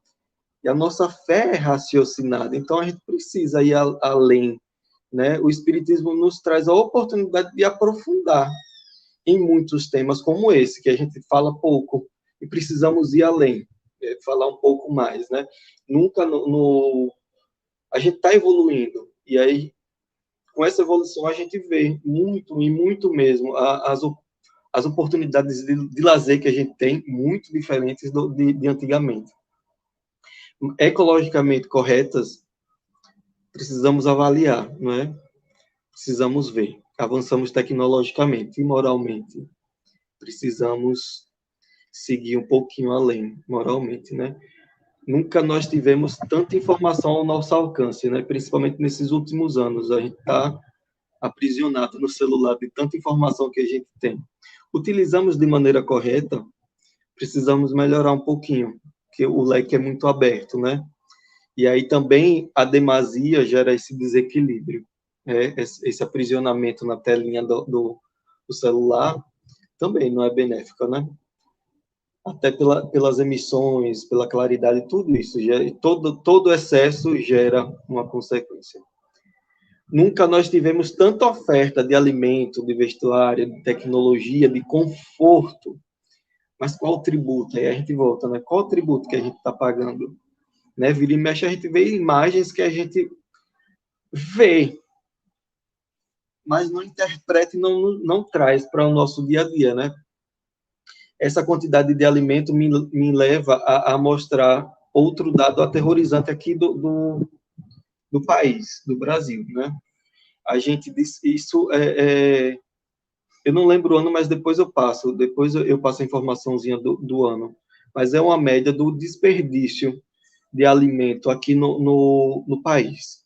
Speaker 2: E a nossa fé é raciocinada, então a gente precisa ir além, né? O espiritismo nos traz a oportunidade de aprofundar em muitos temas como esse, que a gente fala pouco, e precisamos ir além, falar um pouco mais, né? Nunca a gente está evoluindo, e aí, com essa evolução, a gente vê muito, e muito mesmo, as oportunidades de lazer que a gente tem, muito diferentes de antigamente. Ecologicamente corretas, precisamos avaliar, não é? Precisamos ver. Avançamos tecnologicamente e moralmente. Precisamos seguir um pouquinho além, moralmente, né? Nunca nós tivemos tanta informação ao nosso alcance, né? Principalmente nesses últimos anos. A gente está aprisionado no celular de tanta informação que a gente tem. Utilizamos de maneira correta, precisamos melhorar um pouquinho, porque o leque é muito aberto, né? E aí também a demasia gera esse desequilíbrio, esse aprisionamento na telinha do celular também não é benéfico, né? Até pelas emissões, pela claridade, tudo isso, todo excesso gera uma consequência. Nunca nós tivemos tanta oferta de alimento, de vestuário, de tecnologia, de conforto. Mas qual o tributo? Aí a gente volta, né? Qual o tributo que a gente está pagando? Né? Vira e mexe, a gente vê imagens que a gente vê, mas não interpreta e não traz para o nosso dia a dia, né? Essa quantidade de alimento me leva a mostrar outro dado aterrorizante aqui do país, do Brasil, né? A gente diz isso, eu não lembro o ano, mas depois eu passo a informaçãozinha do ano, mas é uma média do desperdício de alimento aqui no país.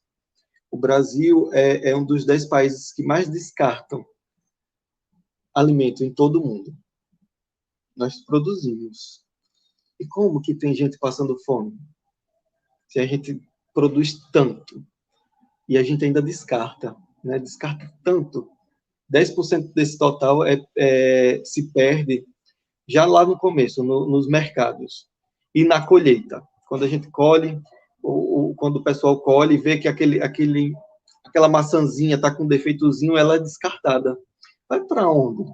Speaker 2: O Brasil é um dos 10 países que mais descartam alimento em todo o mundo. Nós produzimos. E como que tem gente passando fome? Se a gente produz tanto e a gente ainda descarta, né? Descarta tanto. 10% desse total se perde já lá no começo, nos mercados. E na colheita. Quando a gente colhe, quando o pessoal colhe e vê que aquela maçãzinha está com um defeitozinho, ela é descartada. Vai para onde?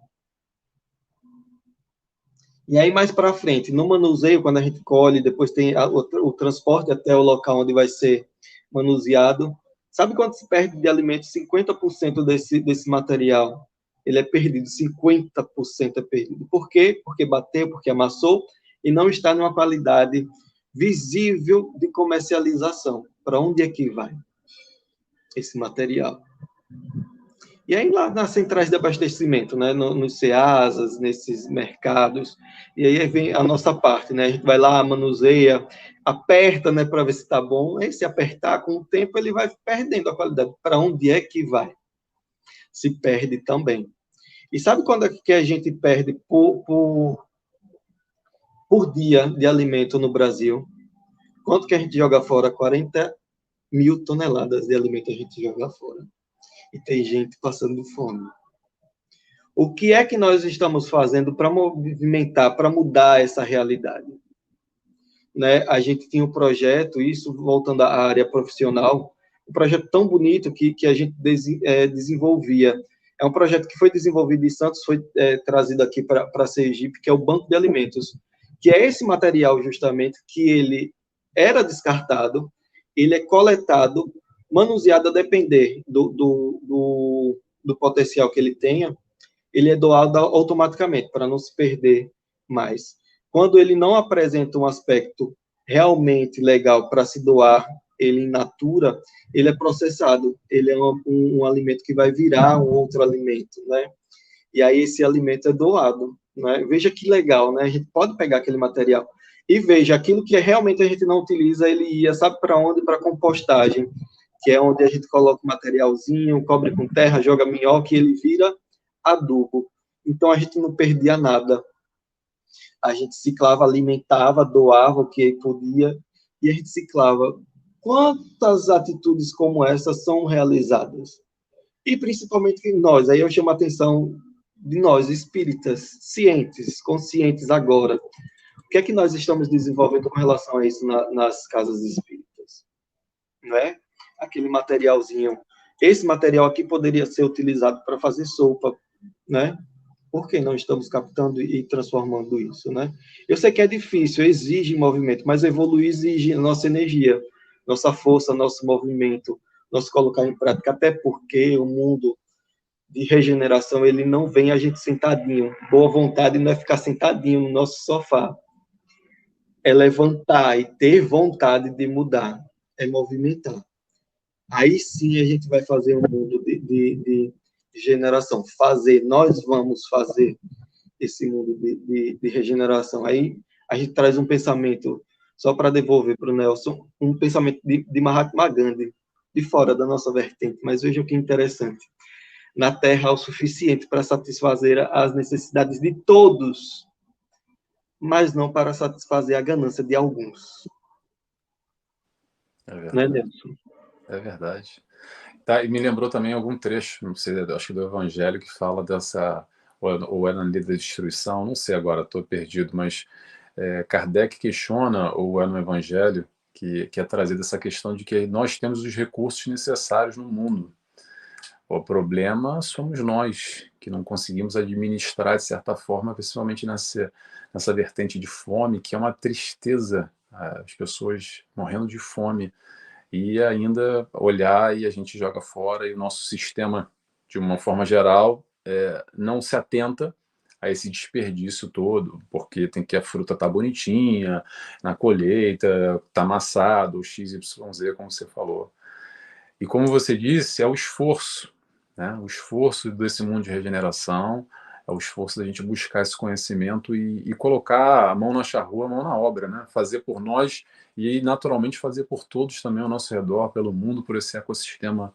Speaker 2: E aí, mais para frente, no manuseio, quando a gente colhe, depois tem o transporte até o local onde vai ser manuseado. Sabe quanto se perde de alimento? 50% desse material, ele é perdido, 50% é perdido. Por quê? Porque bateu, porque amassou, e não está numa qualidade visível de comercialização. Para onde é que vai esse material? E aí lá nas centrais de abastecimento, né, nos CEASAs, nesses mercados, e aí vem a nossa parte, né, a gente vai lá, manuseia, aperta, né, para ver se está bom, aí se apertar, com o tempo ele vai perdendo a qualidade. Para onde é que vai? Se perde também. E sabe quando é que a gente perde por dia de alimento no Brasil? Quanto que a gente joga fora? 40 mil toneladas de alimento a gente joga fora. E tem gente passando fome. O que é que nós estamos fazendo para movimentar, para mudar essa realidade? Né? A gente tinha um projeto, isso voltando à área profissional, um projeto tão bonito que a gente desenvolvia. É um projeto que foi desenvolvido em Santos, foi trazido aqui para Sergipe, que é o Banco de Alimentos, que é esse material justamente que ele era descartado, ele é coletado, manuseado a depender do potencial que ele tenha, ele é doado automaticamente, para não se perder mais. Quando ele não apresenta um aspecto realmente legal para se doar ele in natura, ele é processado, ele é um alimento que vai virar um outro alimento, né? E aí esse alimento é doado, né? Veja que legal, né? A gente pode pegar aquele material e veja, aquilo que realmente a gente não utiliza, ele ia, sabe para onde? Para compostagem, que é onde a gente coloca o materialzinho, cobre com terra, joga minhoca e ele vira adubo. Então a gente não perdia nada. A gente ciclava, alimentava, doava o que podia e a gente ciclava. Quantas atitudes como essa são realizadas? E principalmente nós, aí eu chamo a atenção de nós, espíritas, cientes, conscientes agora. O que é que nós estamos desenvolvendo com relação a isso nas casas espíritas? Não é? Aquele materialzinho. Esse material aqui poderia ser utilizado para fazer sopa, né? Por que não estamos captando e transformando isso, né? Eu sei que é difícil, exige movimento, mas evoluir exige nossa energia, nossa força, nosso movimento, nosso colocar em prática, até porque o mundo de regeneração, ele não vem a gente sentadinho. Boa vontade não é ficar sentadinho no nosso sofá. É levantar e ter vontade de mudar. É movimentar. Aí sim a gente vai fazer um mundo de regeneração. Nós vamos fazer esse mundo de regeneração. Aí a gente traz um pensamento, só para devolver para o Nelson, um pensamento de Mahatma Gandhi, de fora da nossa vertente. Mas veja o que interessante. Na Terra há o suficiente para satisfazer as necessidades de todos, mas não para satisfazer a ganância de alguns.
Speaker 1: É verdade.
Speaker 2: Né, Nelson?
Speaker 1: É verdade. Tá, e me lembrou também algum trecho, não sei, acho que do Evangelho, que fala dessa, ou é na lei da destruição, não sei agora, estou perdido, mas Kardec questiona, ou é no Evangelho, que é trazida essa questão de que nós temos os recursos necessários no mundo. O problema somos nós, que não conseguimos administrar de certa forma, principalmente nessa vertente de fome, que é uma tristeza, as pessoas morrendo de fome, e ainda olhar e a gente joga fora, e o nosso sistema, de uma forma geral, não se atenta a esse desperdício todo, porque tem que a fruta tá bonitinha, na colheita, tá amassado, XYZ, como você falou. E como você disse, é o esforço, né? O esforço desse mundo de regeneração, é o esforço da gente buscar esse conhecimento e colocar a mão na charrua, a mão na obra, né? Fazer por nós e, naturalmente, fazer por todos também ao nosso redor, pelo mundo, por esse ecossistema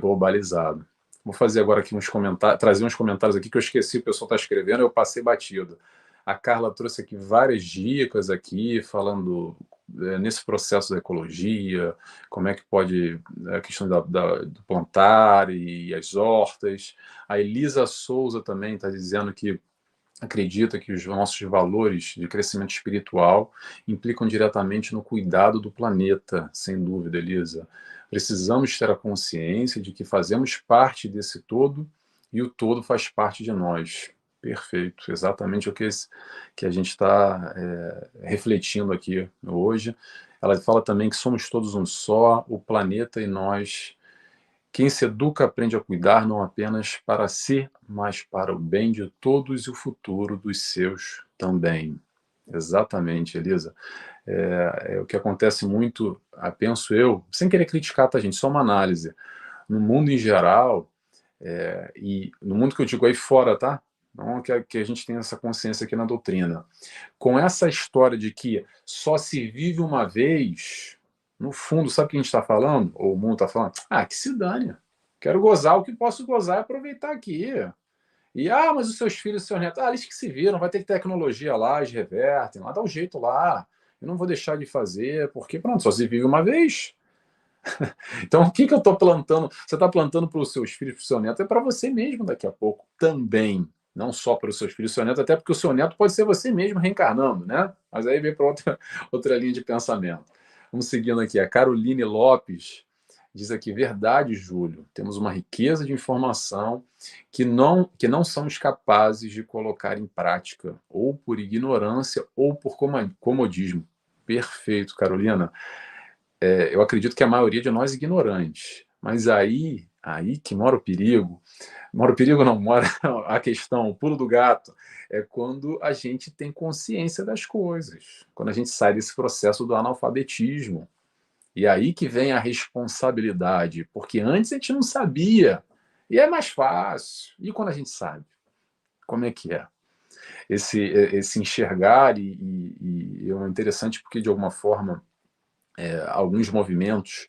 Speaker 1: globalizado. Vou fazer agora aqui uns comentários, trazer uns comentários aqui que eu esqueci, o pessoal está escrevendo, eu passei batido. A Carla trouxe aqui várias dicas aqui, falando nesse processo da ecologia, como é que pode a questão do plantar e as hortas. A Elisa Souza também está dizendo que acredita que os nossos valores de crescimento espiritual implicam diretamente no cuidado do planeta, sem dúvida, Elisa. Precisamos ter a consciência de que fazemos parte desse todo e o todo faz parte de nós. Perfeito, exatamente o que a gente está refletindo aqui hoje. Ela fala também que somos todos um só, o planeta e nós. Quem se educa aprende a cuidar não apenas para si, mas para o bem de todos e o futuro dos seus também. Exatamente, Elisa. É o que acontece muito, penso eu, sem querer criticar, tá, gente? Só uma análise. No mundo em geral, e no mundo que eu digo aí fora, tá? Não que a gente tenha essa consciência aqui na doutrina. Com essa história de que só se vive uma vez, no fundo, sabe o que a gente está falando? Ou o mundo está falando? Ah, que se dane. Quero gozar o que posso gozar e aproveitar aqui. E, mas os seus filhos, os seus netos, eles que se viram, vai ter tecnologia lá, eles revertem, lá dá um jeito lá. Eu não vou deixar de fazer, porque, pronto, só se vive uma vez. Então, o que eu estou plantando? Você está plantando para os seus filhos, para o seu neto, é para você mesmo daqui a pouco também. Não só para os seus filhos e seu neto, até porque o seu neto pode ser você mesmo reencarnando, né? Mas aí vem para outra linha de pensamento. Vamos seguindo aqui. A Caroline Lopes diz aqui: verdade, Júlio. Temos uma riqueza de informação que não somos capazes de colocar em prática, ou por ignorância, ou por comodismo. Perfeito, Carolina. Eu acredito que a maioria de nós é ignorante. Mas aí que mora o perigo. Mora o perigo não, mora a questão, o pulo do gato. É quando a gente tem consciência das coisas. Quando a gente sai desse processo do analfabetismo. E aí que vem a responsabilidade. Porque antes a gente não sabia. E é mais fácil. E quando a gente sabe? Como é que é? Esse enxergar e é interessante porque, de alguma forma, alguns movimentos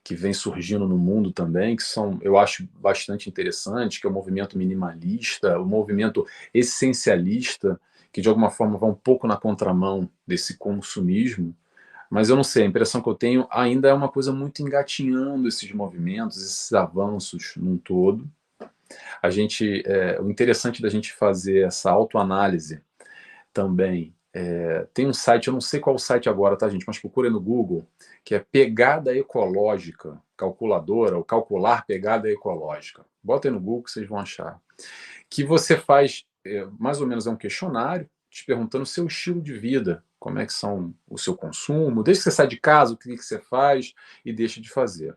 Speaker 1: que vêm surgindo no mundo também, que são, eu acho, bastante interessantes, que é o movimento minimalista, o movimento essencialista, que de alguma forma vai um pouco na contramão desse consumismo, mas eu não sei, a impressão que eu tenho ainda é uma coisa muito engatinhando esses movimentos, esses avanços num todo. O interessante da gente fazer essa autoanálise também. Tem um site, eu não sei qual o site agora, tá, gente? Mas procura no Google, que é Pegada Ecológica, calculadora, ou calcular pegada ecológica. Bota aí no Google que vocês vão achar. Que você faz, mais ou menos, é um questionário, te perguntando o seu estilo de vida, como é que são o seu consumo, desde que você sai de casa, o que você faz e deixa de fazer.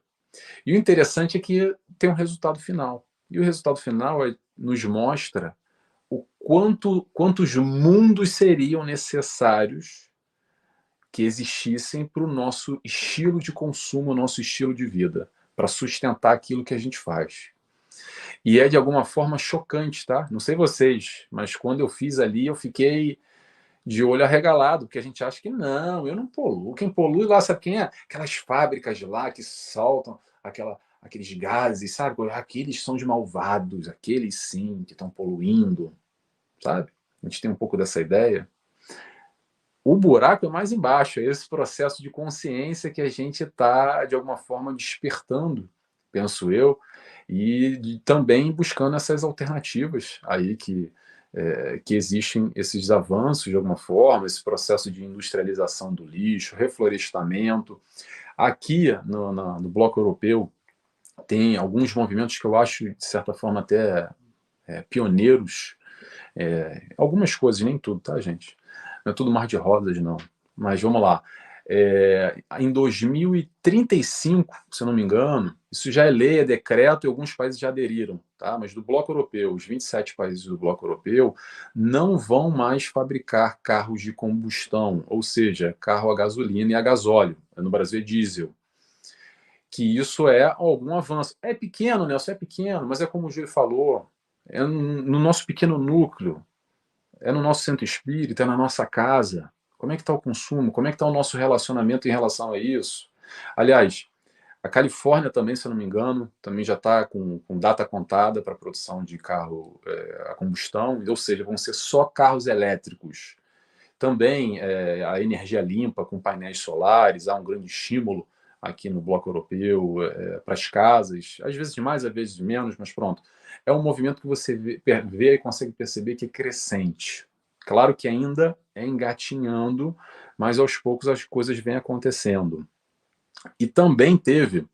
Speaker 1: E o interessante é que tem um resultado final. E o resultado final nos mostra quantos mundos seriam necessários que existissem para o nosso estilo de consumo, nosso estilo de vida, para sustentar aquilo que a gente faz. E é de alguma forma chocante, tá? Não sei vocês, mas quando eu fiz ali, eu fiquei de olho arregalado, porque a gente acha que não, eu não poluo. Quem polui lá, sabe quem é? Aquelas fábricas de lá que soltam aqueles gases, sabe? Aqueles são os malvados, aqueles sim que estão poluindo, sabe? A gente tem um pouco dessa ideia. O buraco é mais embaixo, é esse processo de consciência que a gente está, de alguma forma, despertando, penso eu, e também buscando essas alternativas aí que existem, esses avanços, de alguma forma, esse processo de industrialização do lixo, reflorestamento. Aqui, no Bloco Europeu, tem alguns movimentos que eu acho, de certa forma, até pioneiros. Algumas coisas, nem tudo, tá, gente? Não é tudo mar de rosas, não. Mas vamos lá. Em 2035, se eu não me engano, isso já é lei, é decreto e alguns países já aderiram, tá? Mas do Bloco Europeu, os 27 países do Bloco Europeu não vão mais fabricar carros de combustão, ou seja, carro a gasolina e a gasóleo. No Brasil é diesel. Que isso é algum avanço. É pequeno, Nelson, é pequeno, mas é como o Júlio falou, é no nosso pequeno núcleo, é no nosso centro espírita, é na nossa casa. Como é que está o consumo? Como é que está o nosso relacionamento em relação a isso? Aliás, a Califórnia também, se eu não me engano, também já está com data contada para a produção de carro a combustão, ou seja, vão ser só carros elétricos. Também a energia limpa com painéis solares, há um grande estímulo aqui no bloco europeu para as casas, às vezes mais, às vezes menos, mas pronto. É um movimento que você vê e consegue perceber que é crescente. Claro que ainda é engatinhando, mas aos poucos as coisas vêm acontecendo. E também teve,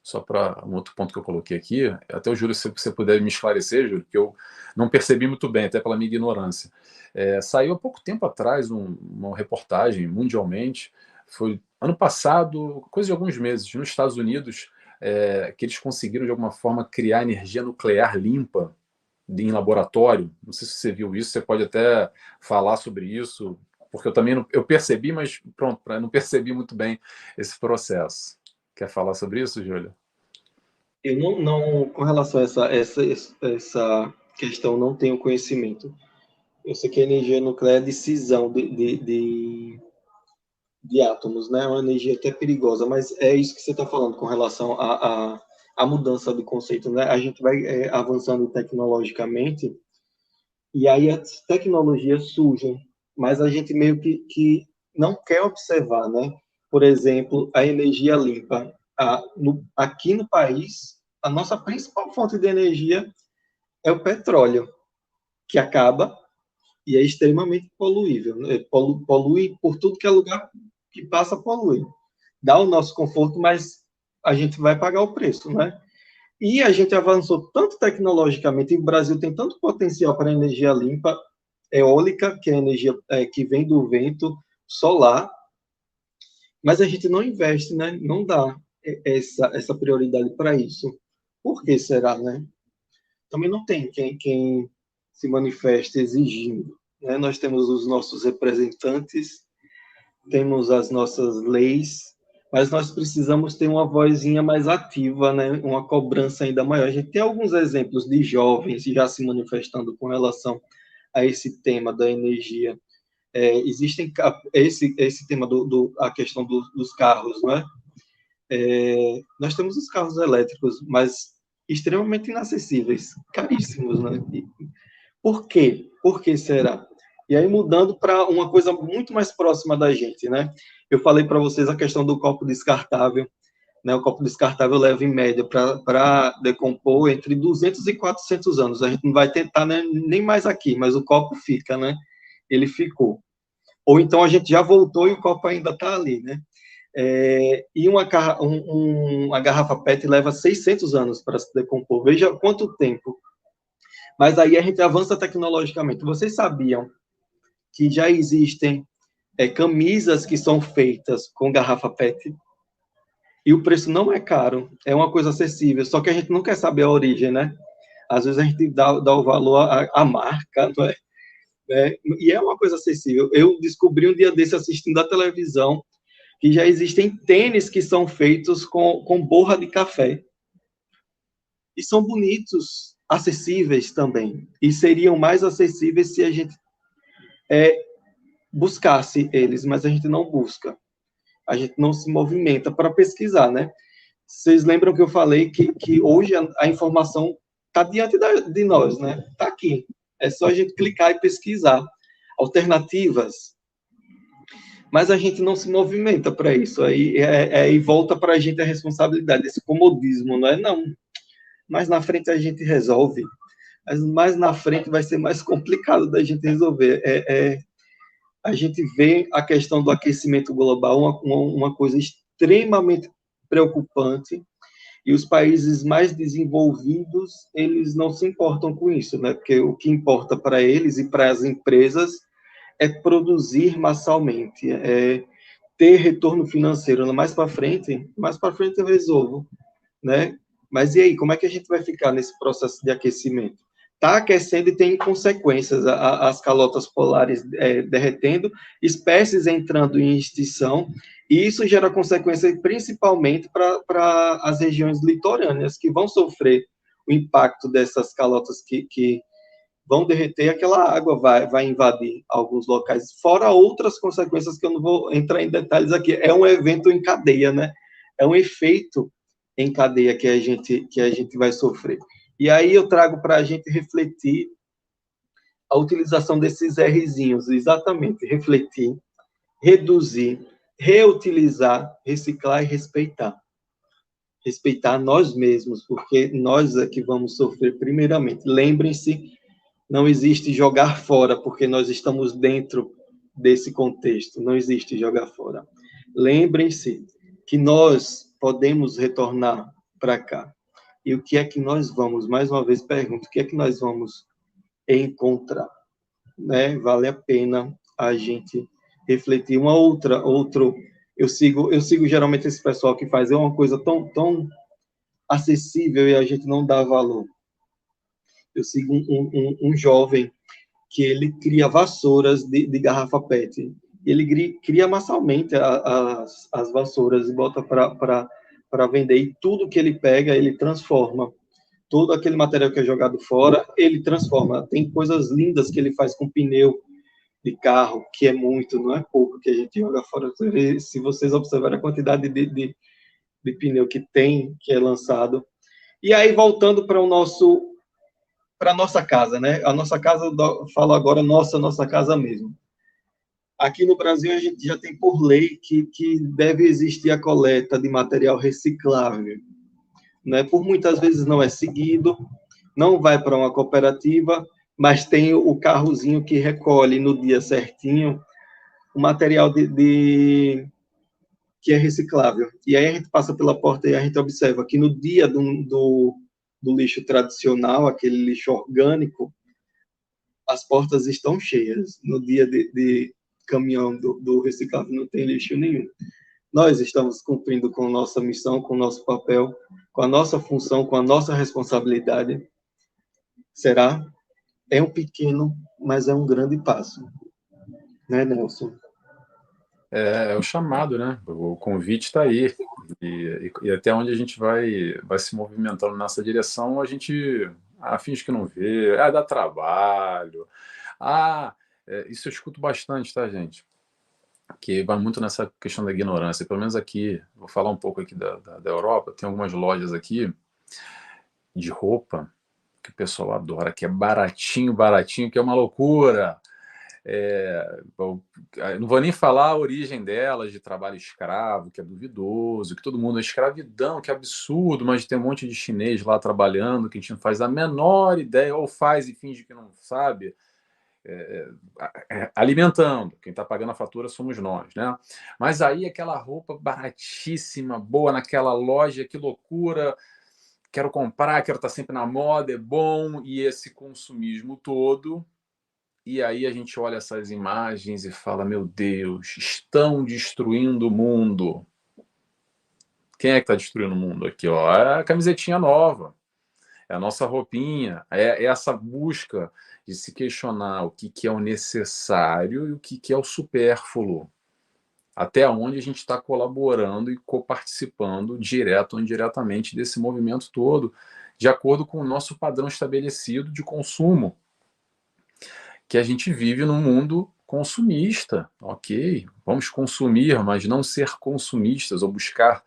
Speaker 1: só para um outro ponto que eu coloquei aqui, até o Júlio, se você puder me esclarecer, Júlio, que eu não percebi muito bem, até pela minha ignorância. Saiu há pouco tempo atrás uma reportagem mundialmente, foi ano passado, coisa de alguns meses, nos Estados Unidos, que eles conseguiram de alguma forma criar energia nuclear limpa em laboratório. Não sei se você viu isso, você pode até falar sobre isso, porque eu também não, eu percebi, mas pronto, não percebi muito bem esse processo. Quer falar sobre isso, Júlia?
Speaker 2: Eu não, com relação a essa questão, não tenho conhecimento. Eu sei que a energia nuclear é de cisão de átomos, né? É uma energia até perigosa, mas é isso que você está falando com relação à mudança do conceito, né? A gente vai avançando tecnologicamente e aí as tecnologias surgem, mas a gente meio que não quer observar, né? Por exemplo, a energia limpa. Aqui no país, a nossa principal fonte de energia é o petróleo, que acaba e é extremamente poluível. Né? Polui por tudo que é lugar que passa, polui. Dá o nosso conforto, mas a gente vai pagar o preço, né? E a gente avançou tanto tecnologicamente, e o Brasil tem tanto potencial para energia limpa, eólica, que é a energia que vem do vento, solar, mas a gente não investe, né? Não dá essa prioridade para isso. Por que será, né? Também não tem quem se manifeste exigindo. Né? Nós temos os nossos representantes, temos as nossas leis, mas nós precisamos ter uma vozinha mais ativa, né? Uma cobrança ainda maior. A gente tem alguns exemplos de jovens já se manifestando com relação a esse tema da energia. Existem esse tema a questão dos carros, né? Nós temos os carros elétricos, mas extremamente inacessíveis, caríssimos, né? Por quê? Por que será? E aí, mudando para uma coisa muito mais próxima da gente, né? Eu falei para vocês a questão do copo descartável, né? O copo descartável leva, em média, para decompor entre 200 e 400 anos. A gente não vai tentar, né, nem mais aqui, mas o copo fica, né? Ele ficou. Ou então a gente já voltou e o copo ainda está ali, né? E uma garrafa PET leva 600 anos para se decompor. Veja quanto tempo. Mas aí a gente avança tecnologicamente. Vocês sabiam que já existem camisas que são feitas com garrafa PET? E o preço não é caro, é uma coisa acessível, só que a gente não quer saber a origem, né? Às vezes a gente dá o valor à marca, não é? E é uma coisa acessível. Eu descobri um dia desse, assistindo a televisão, que já existem tênis que são feitos com borra de café. E são bonitos, acessíveis também. E seriam mais acessíveis se a gente buscasse eles, mas a gente não busca. A gente não se movimenta para pesquisar, né? Vocês lembram que eu falei que hoje a informação está diante de nós, né? Está aqui. É só a gente clicar e pesquisar alternativas. Mas a gente não se movimenta para isso. Aí volta para a gente a responsabilidade, esse comodismo, não é? Não. Mais na frente a gente resolve. Mas mais na frente vai ser mais complicado da gente resolver. A gente vê a questão do aquecimento global uma coisa extremamente preocupante, e os países mais desenvolvidos, eles não se importam com isso, né? Porque o que importa para eles e para as empresas é produzir massalmente, ter retorno financeiro. Mais para frente eu resolvo, né? Mas e aí, como é que a gente vai ficar nesse processo de aquecimento? Está aquecendo e tem consequências, as calotas polares derretendo, espécies entrando em extinção, e isso gera consequências principalmente para as regiões litorâneas, que vão sofrer o impacto dessas calotas que vão derreter, aquela água vai invadir alguns locais, fora outras consequências que eu não vou entrar em detalhes aqui. É um evento em cadeia, né? É um efeito em cadeia que a gente vai sofrer. E aí eu trago para a gente refletir a utilização desses Rzinhos, exatamente, refletir, reduzir, reutilizar, reciclar e respeitar. Respeitar nós mesmos, porque nós é que vamos sofrer primeiramente. Lembrem-se, não existe jogar fora, porque nós estamos dentro desse contexto, não existe jogar fora. Lembrem-se que nós podemos retornar para cá. E o que é que nós vamos, mais uma vez pergunto, o que é que nós vamos encontrar? Né? Vale a pena a gente refletir. Outro, eu sigo geralmente esse pessoal que faz uma coisa tão acessível e a gente não dá valor. Eu sigo um jovem que ele cria vassouras de garrafa PET. Ele cria massalmente as vassouras e bota para vender. E tudo que ele pega, ele transforma. Todo aquele material que é jogado fora, ele transforma. Tem coisas lindas que ele faz com pneu de carro, que é muito, não é pouco que a gente joga fora. Se vocês observarem a quantidade de pneu que tem, que é lançado. E aí, voltando para a nossa casa, né? A nossa casa, eu falo agora nossa casa mesmo. Aqui no Brasil, a gente já tem por lei que deve existir a coleta de material reciclável. Né? Por muitas vezes não é seguido, não vai para uma cooperativa, mas tem o carrozinho que recolhe no dia certinho o material que é reciclável. E aí a gente passa pela porta e a gente observa que no dia do lixo tradicional, aquele lixo orgânico, as portas estão cheias. No dia de caminhão do reciclável não tem lixo nenhum. Nós estamos cumprindo com nossa missão, com nosso papel, com a nossa função, com a nossa responsabilidade. Será? É um pequeno, mas é um grande passo. Né, Nelson?
Speaker 1: É o chamado, né? O convite está aí. E até onde a gente vai se movimentando nessa direção, a gente finge que não vê, dá trabalho. Isso eu escuto bastante, tá, gente? Que vai muito nessa questão da ignorância. Pelo menos aqui, vou falar um pouco aqui da Europa, tem algumas lojas aqui de roupa que o pessoal adora, que é baratinho, baratinho, que é uma loucura. Eu não vou nem falar a origem delas, de trabalho escravo, que é duvidoso, que todo mundo é escravidão, que é absurdo, mas tem um monte de chinês lá trabalhando que a gente não faz a menor ideia, ou faz e finge que não sabe, alimentando. Quem está pagando a fatura somos nós, né? Mas aí aquela roupa baratíssima, boa naquela loja, que loucura, quero comprar, quero estar sempre na moda, é bom, e esse consumismo todo. E aí a gente olha essas imagens e fala, meu Deus, estão destruindo o mundo. Quem é que está destruindo o mundo aqui? Ó? É a camisetinha nova, é a nossa roupinha, é essa busca de se questionar o que é o necessário e o que é o supérfluo. Até onde a gente está colaborando e coparticipando, direto ou indiretamente, desse movimento todo, de acordo com o nosso padrão estabelecido de consumo, que a gente vive num mundo consumista, ok? Vamos consumir, mas não ser consumistas, ou buscar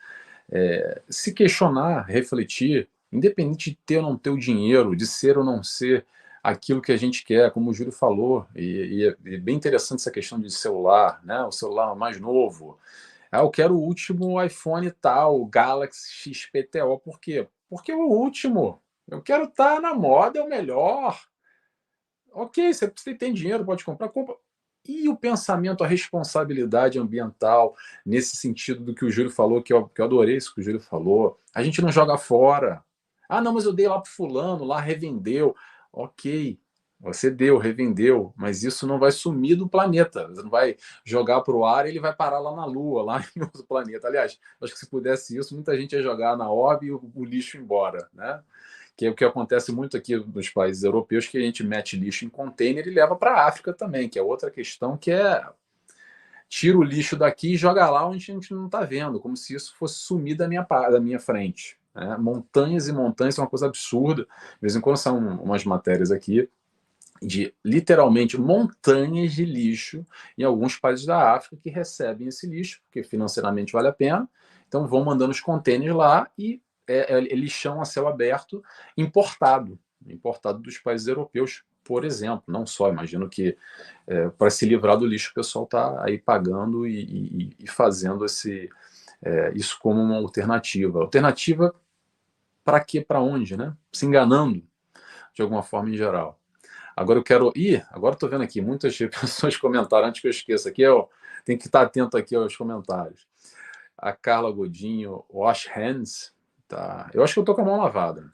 Speaker 1: se questionar, refletir, independente de ter ou não ter o dinheiro, de ser ou não ser aquilo que a gente quer, como o Júlio falou, e é bem interessante essa questão de celular, né? O celular mais novo. Eu quero o último iPhone tal, o Galaxy XPTO. Por quê? Porque é o último. Eu quero estar na moda, é o melhor. Ok, você tem dinheiro, pode comprar, compra. E o pensamento, a responsabilidade ambiental, nesse sentido do que o Júlio falou, que eu adorei isso que o Júlio falou, a gente não joga fora. Não, mas eu dei lá pro fulano, lá revendeu. Ok, você deu, revendeu, mas isso não vai sumir do planeta. Você não vai jogar para o ar e ele vai parar lá na Lua, lá em outro planeta. Aliás, acho que se pudesse isso, muita gente ia jogar na orbe e o lixo embora, né? Que é o que acontece muito aqui nos países europeus, que a gente mete lixo em container e leva para a África também, que é outra questão, que é tira o lixo daqui e joga lá onde a gente não está vendo, como se isso fosse sumir da minha frente. Né? Montanhas e montanhas são uma coisa absurda. De vez em quando são umas matérias aqui, de literalmente montanhas de lixo em alguns países da África que recebem esse lixo, porque financeiramente vale a pena, então vão mandando os contêineres lá e é lixão a céu aberto importado dos países europeus, por exemplo. Não só, imagino que para se livrar do lixo o pessoal está aí pagando e fazendo isso como uma alternativa. Alternativa para quê, para onde, né? Se enganando de alguma forma em geral. Agora eu quero. Agora estou vendo aqui, muitas pessoas comentaram, antes que eu esqueça aqui, tem que estar atento aqui aos comentários. A Carla Godinho, Wash Hands, tá? Eu acho que eu estou com a mão lavada.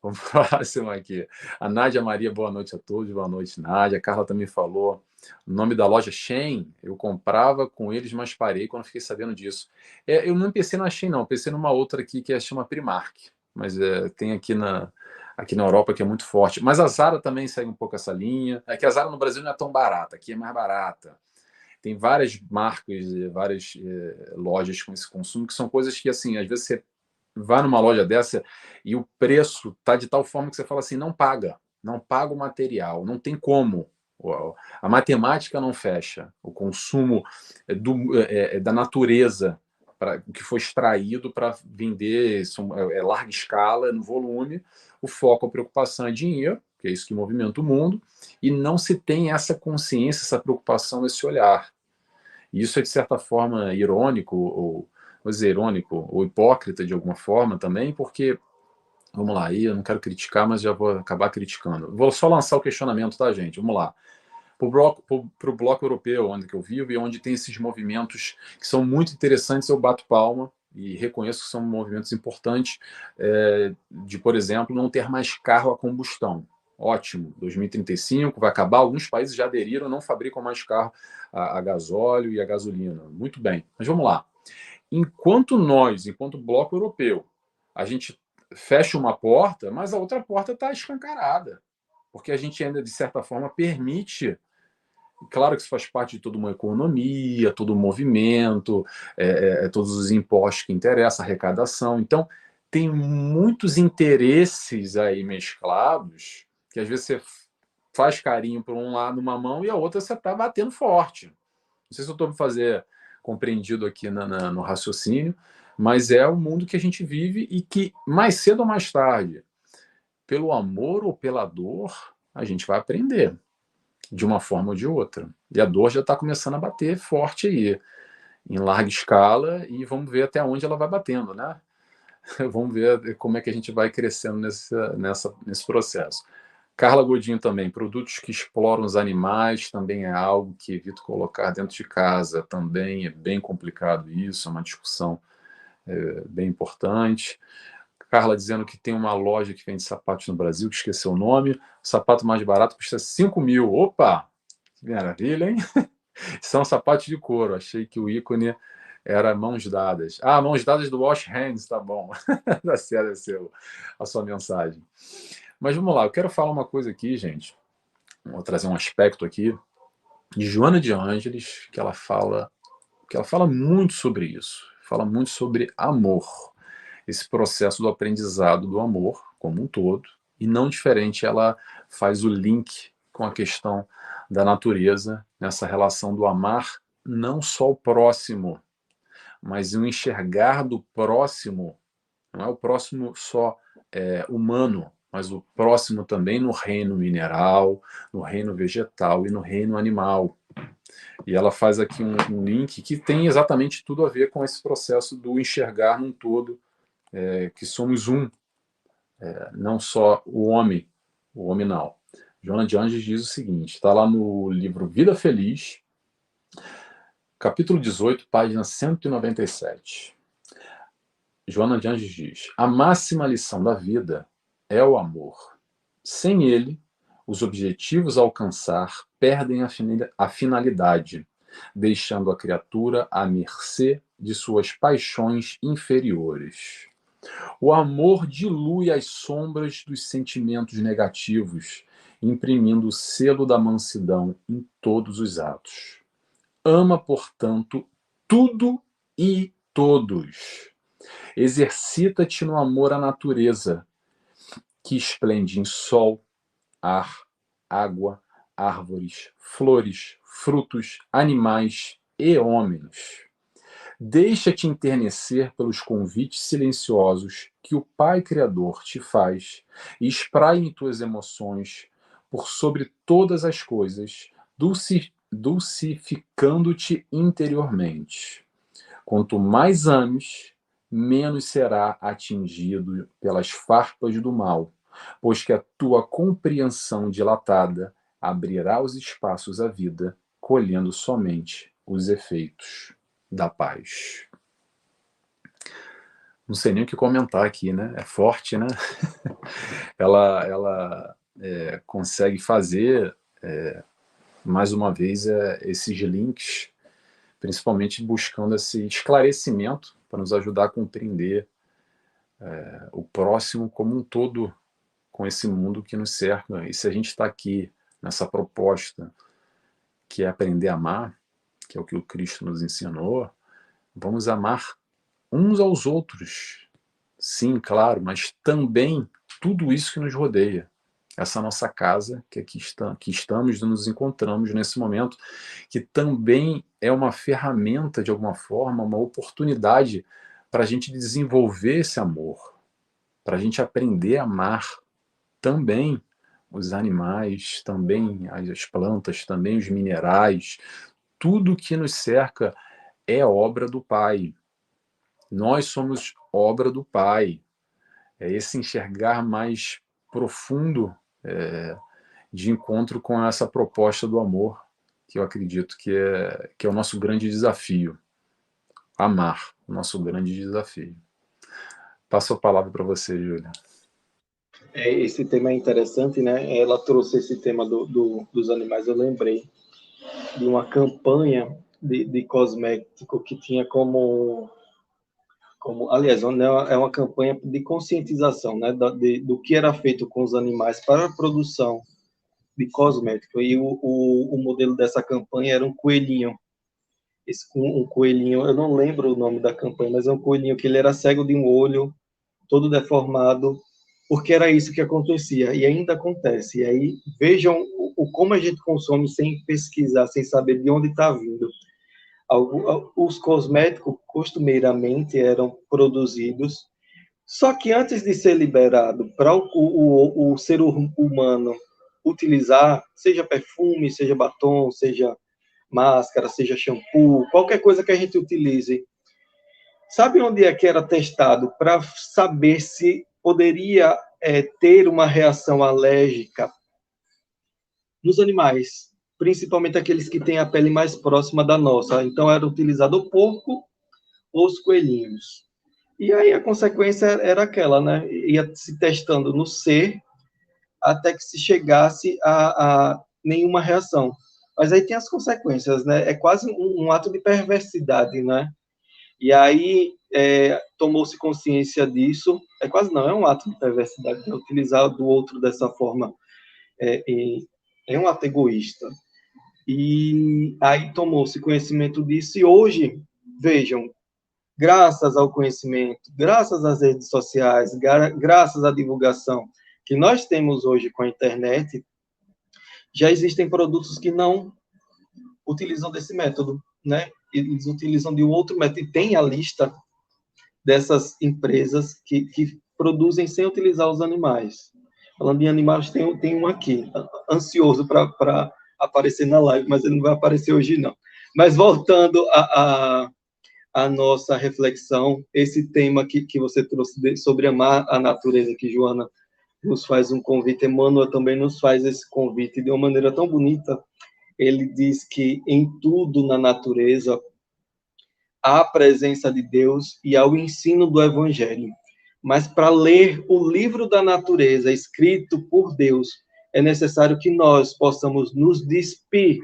Speaker 1: Vamos para a próxima aqui. A Nádia Maria, boa noite a todos, boa noite, Nádia. A Carla também falou. O nome da loja Shein, eu comprava com eles, mas parei quando fiquei sabendo disso. Eu não pensei na Shein, não, pensei numa outra aqui que chama Primark, mas tem aqui na Europa que é muito forte. Mas a Zara também segue um pouco essa linha. É que a Zara no Brasil não é tão barata, aqui é mais barata. Tem várias marcas, várias lojas com esse consumo, que são coisas que, assim, às vezes você vai numa loja dessa e o preço tá de tal forma que você fala assim, não paga o material, não tem como. A matemática não fecha. O consumo da natureza o que foi extraído para vender larga escala, no volume, o foco, a preocupação é dinheiro, que é isso que movimenta o mundo, e não se tem essa consciência, essa preocupação, esse olhar. E isso é, de certa forma, irônico, ou vou dizer irônico, ou hipócrita de alguma forma também, porque, vamos lá, aí eu não quero criticar, mas já vou acabar criticando. Vou só lançar o questionamento, tá, gente? Vamos lá. Para o bloco europeu, onde que eu vivo, e onde tem esses movimentos que são muito interessantes, eu bato palma e reconheço que são movimentos importantes, de, por exemplo, não ter mais carro a combustão. Ótimo, 2035 vai acabar, alguns países já aderiram, não fabricam mais carro a gasóleo e a gasolina. Muito bem, mas vamos lá. Enquanto bloco europeu, a gente fecha uma porta, mas a outra porta está escancarada, porque a gente ainda, de certa forma, permite. Claro que isso faz parte de toda uma economia, todo o movimento, todos os impostos que interessam, arrecadação. Então, tem muitos interesses aí mesclados, que às vezes você faz carinho por um lado, uma mão, e a outra você está batendo forte. Não sei se eu estou me fazer compreendido aqui no raciocínio, mas é o mundo que a gente vive e que, mais cedo ou mais tarde, pelo amor ou pela dor, a gente vai aprender de uma forma ou de outra. E a dor já está começando a bater forte aí, em larga escala, e vamos ver até onde ela vai batendo, né? Vamos ver como é que a gente vai crescendo nesse processo. Carla Godinho também, produtos que exploram os animais também é algo que evito colocar dentro de casa, também é bem complicado isso, é uma discussão bem importante. Carla dizendo que tem uma loja que vende sapatos no Brasil, que esqueceu o nome, o sapato mais barato custa 5 mil. Opa! Que maravilha, hein? São sapatos de couro, achei que o ícone era mãos dadas. Ah, mãos dadas do Wash Hands, tá bom. Tá certo a sua mensagem. Mas vamos lá, eu quero falar uma coisa aqui, gente. Vou trazer um aspecto aqui de Joana de Ângeles, que ela fala muito sobre isso. Fala muito sobre amor. Esse processo do aprendizado do amor como um todo. E não diferente, ela faz o link com a questão da natureza, nessa relação do amar não só o próximo, mas o enxergar do próximo, não é o próximo só humano, mas o próximo também no reino mineral, no reino vegetal e no reino animal. E ela faz aqui um link que tem exatamente tudo a ver com esse processo do enxergar num todo, que somos um, não só o homem não. Joana de Anjos diz o seguinte, está lá no livro Vida Feliz, capítulo 18, página 197. Joana de Anjos diz: a máxima lição da vida é o amor. Sem ele, os objetivos a alcançar perdem a finalidade, deixando a criatura à mercê de suas paixões inferiores. O amor dilui as sombras dos sentimentos negativos, imprimindo o selo da mansidão em todos os atos. Ama, portanto, tudo e todos. Exercita-te no amor à natureza, que esplende em sol, ar, água, árvores, flores, frutos, animais e homens. Deixa-te enternecer pelos convites silenciosos que o Pai Criador te faz e espraie em tuas emoções por sobre todas as coisas, dulcificando-te interiormente. Quanto mais ames, menos será atingido pelas farpas do mal, pois que a tua compreensão dilatada abrirá os espaços à vida, colhendo somente os efeitos da paz. Não sei nem o que comentar aqui, né? É forte, né? Ela consegue fazer, mais uma vez, esses links, principalmente buscando esse esclarecimento para nos ajudar a compreender o próximo como um todo com esse mundo que nos cerca. E se a gente está aqui nessa proposta que é aprender a amar, que é o que o Cristo nos ensinou, vamos amar uns aos outros, sim, claro, mas também tudo isso que nos rodeia. Essa nossa casa, que aqui estamos e nos encontramos nesse momento, que também é uma ferramenta, de alguma forma, uma oportunidade para a gente desenvolver esse amor, para a gente aprender a amar também os animais, também as plantas, também os minerais. Tudo que nos cerca é obra do Pai. Nós somos obra do Pai. É esse enxergar mais profundo de encontro com essa proposta do amor, que eu acredito que é o nosso grande desafio. Amar, o nosso grande desafio. Passo a palavra para você, Júlia.
Speaker 2: Esse tema é interessante, né? Ela trouxe esse tema dos animais. Eu lembrei de uma campanha de cosmético que tinha aliás, é uma campanha de conscientização, né, do que era feito com os animais para a produção de cosmético. E o modelo dessa campanha era um coelhinho. Um coelhinho, eu não lembro o nome da campanha, mas é um coelhinho que ele era cego de um olho, todo deformado, porque era isso que acontecia, e ainda acontece. E aí, vejam como a gente consome sem pesquisar, sem saber de onde está vindo. Os cosméticos, costumeiramente, eram produzidos, só que antes de ser liberado para o ser humano utilizar, seja perfume, seja batom, seja máscara, seja shampoo, qualquer coisa que a gente utilize, sabe onde é que era testado para saber se poderia ter uma reação alérgica? Nos animais, principalmente aqueles que têm a pele mais próxima da nossa. Então, era utilizado o porco ou os coelhinhos. E aí a consequência era aquela, né? Ia se testando no ser até que se chegasse a nenhuma reação. Mas aí tem as consequências, né? É quase um ato de perversidade, né? E aí tomou-se consciência disso. É quase não, é um ato de perversidade, né? Utilizar do outro dessa forma é um ato egoísta. E aí tomou-se conhecimento disso, e hoje, vejam, graças ao conhecimento, graças às redes sociais, graças à divulgação que nós temos hoje com a internet, já existem produtos que não utilizam desse método, né? Eles utilizam de um outro método, e tem a lista dessas empresas que produzem sem utilizar os animais. Falando em animais, tem um aqui, ansioso para aparecer na live, mas ele não vai aparecer hoje, não. Mas voltando a nossa reflexão, esse tema que você trouxe sobre amar a natureza, que Joana nos faz um convite, Emmanuel também nos faz esse convite de uma maneira tão bonita. Ele diz que em tudo na natureza há a presença de Deus e há o ensino do Evangelho. Mas para ler o livro da natureza escrito por Deus, é necessário que nós possamos nos despir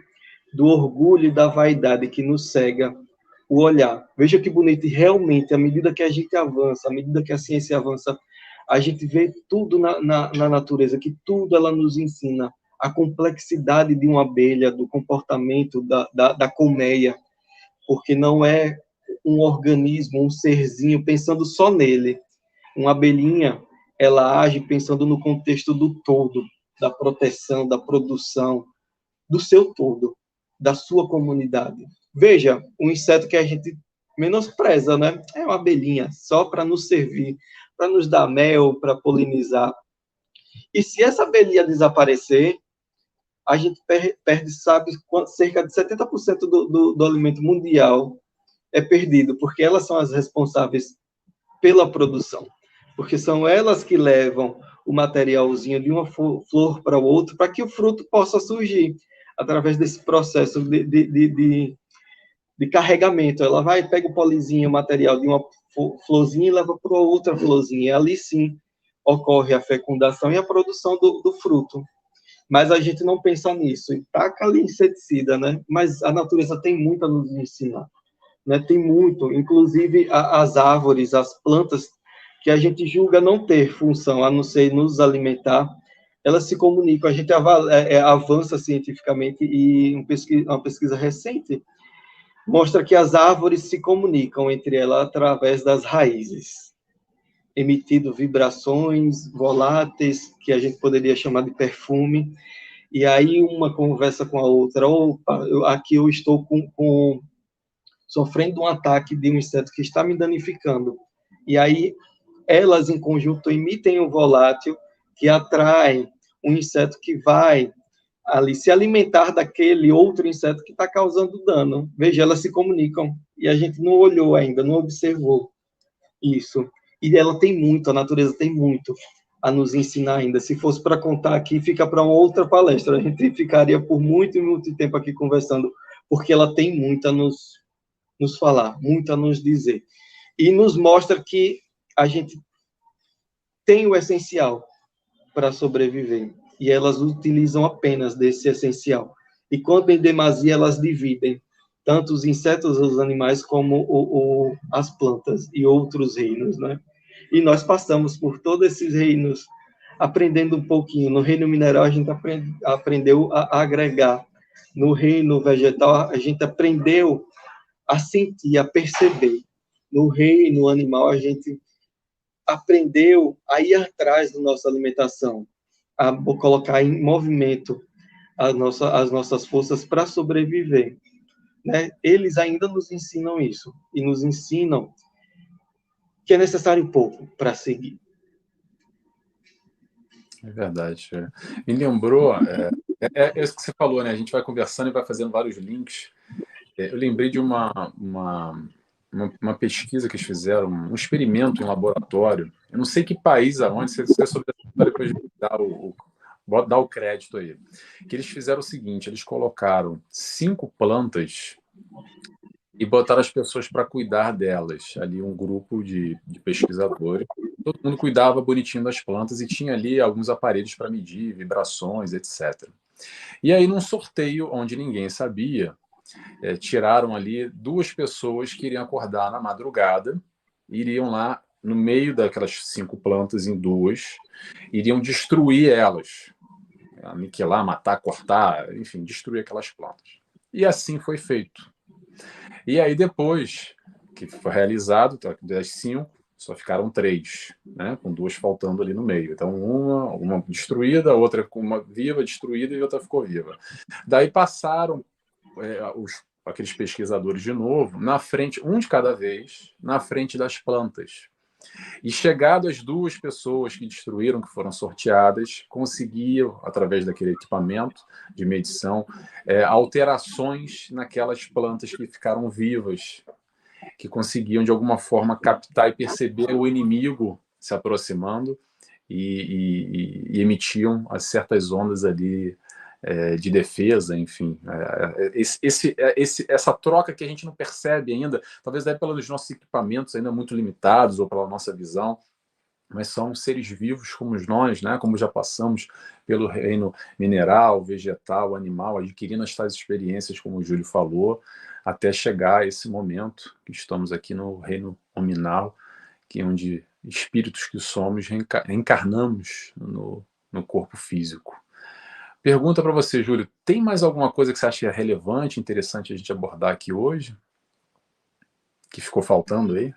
Speaker 2: do orgulho e da vaidade que nos cega o olhar. Veja que bonito, e realmente, à medida que a gente avança, à medida que a ciência avança, a gente vê tudo na natureza, que tudo ela nos ensina. A complexidade de uma abelha, do comportamento da colmeia, porque não é um organismo, um serzinho, pensando só nele. Uma abelhinha, ela age pensando no contexto do todo. da proteção, da produção, do seu todo, da sua comunidade. Veja, um inseto que a gente menospreza, né? É uma abelhinha, só para nos servir, para nos dar mel, para polinizar. E se essa abelhinha desaparecer, a gente perde, sabe, cerca de 70% do alimento mundial é perdido, porque elas são as responsáveis pela produção, porque são elas que levam o materialzinho de uma flor para o outro, para que o fruto possa surgir através desse processo de carregamento. Ela vai, pega o polizinho, o material de uma florzinha e leva para outra florzinha. E ali sim ocorre a fecundação e a produção do fruto. Mas a gente não pensa nisso. E taca ali inseticida, né? Mas a natureza tem muito a nos ensinar. Né? Tem muito. Inclusive, as árvores, as plantas, que a gente julga não ter função, a não ser nos alimentar, elas se comunicam. A gente avança cientificamente e uma pesquisa recente mostra que as árvores se comunicam entre elas através das raízes, emitindo vibrações voláteis, que a gente poderia chamar de perfume, e aí uma conversa com a outra. Opa, aqui eu estou sofrendo um ataque de um inseto que está me danificando. E aí elas, em conjunto, emitem um volátil que atrai um inseto que vai ali se alimentar daquele outro inseto que está causando dano. Veja, elas se comunicam e a gente não olhou ainda, não observou isso. E ela tem muito, a natureza tem muito a nos ensinar ainda. Se fosse para contar aqui, fica para uma outra palestra. A gente ficaria por muito e muito tempo aqui conversando, porque ela tem muito a nos falar, muito a nos dizer. E nos mostra que a gente tem o essencial para sobreviver. E elas utilizam apenas desse essencial. E quando em demasia, elas dividem tanto os insetos, os animais, como as plantas e outros reinos, né? E nós passamos por todos esses reinos, aprendendo um pouquinho. No reino mineral, a gente aprendeu a agregar. No reino vegetal, a gente aprendeu a sentir, a perceber. No reino animal, a gente aprendeu a ir atrás da nossa alimentação, a colocar em movimento as nossas forças para sobreviver. Né? Eles ainda nos ensinam isso, e nos ensinam que é necessário pouco para seguir.
Speaker 1: É verdade. Me lembrou, isso que você falou, né? A gente vai conversando e vai fazendo vários links. Eu lembrei de uma pesquisa que eles fizeram, um experimento em laboratório. Eu não sei que país, aonde, se você souber essa história, depois dar o crédito aí. Que eles fizeram o seguinte: eles colocaram 5 plantas e botaram as pessoas para cuidar delas. Ali um grupo de pesquisadores. Todo mundo cuidava bonitinho das plantas e tinha ali alguns aparelhos para medir vibrações, etc. E aí, num sorteio onde ninguém sabia, tiraram ali 2 pessoas que iriam acordar na madrugada, iriam lá no meio daquelas 5 plantas em 2, iriam destruir elas, aniquilar, matar, cortar, enfim, destruir aquelas plantas. E assim foi feito. E aí depois que foi realizado, das 5, só ficaram 3, né? Com 2 faltando ali no meio. Então uma destruída, outra com uma viva, destruída e outra ficou viva. Daí passaram aqueles pesquisadores de novo, na frente, um de cada vez, na frente das plantas. E chegado as 2 pessoas que destruíram, que foram sorteadas, conseguiam, através daquele equipamento de medição, alterações naquelas plantas que ficaram vivas, que conseguiam, de alguma forma, captar e perceber o inimigo se aproximando e emitiam certas ondas ali de defesa, enfim. Essa troca que a gente não percebe ainda, talvez pelos nossos equipamentos ainda muito limitados ou pela nossa visão, mas são seres vivos como nós, né? Como já passamos pelo reino mineral, vegetal, animal, adquirindo estas experiências, como o Júlio falou, até chegar a esse momento que estamos aqui no reino nominal, que é onde espíritos que somos reencarnamos no corpo físico. Pergunta para você, Júlio, tem mais alguma coisa que você acha relevante, interessante a gente abordar aqui hoje? Que ficou faltando aí?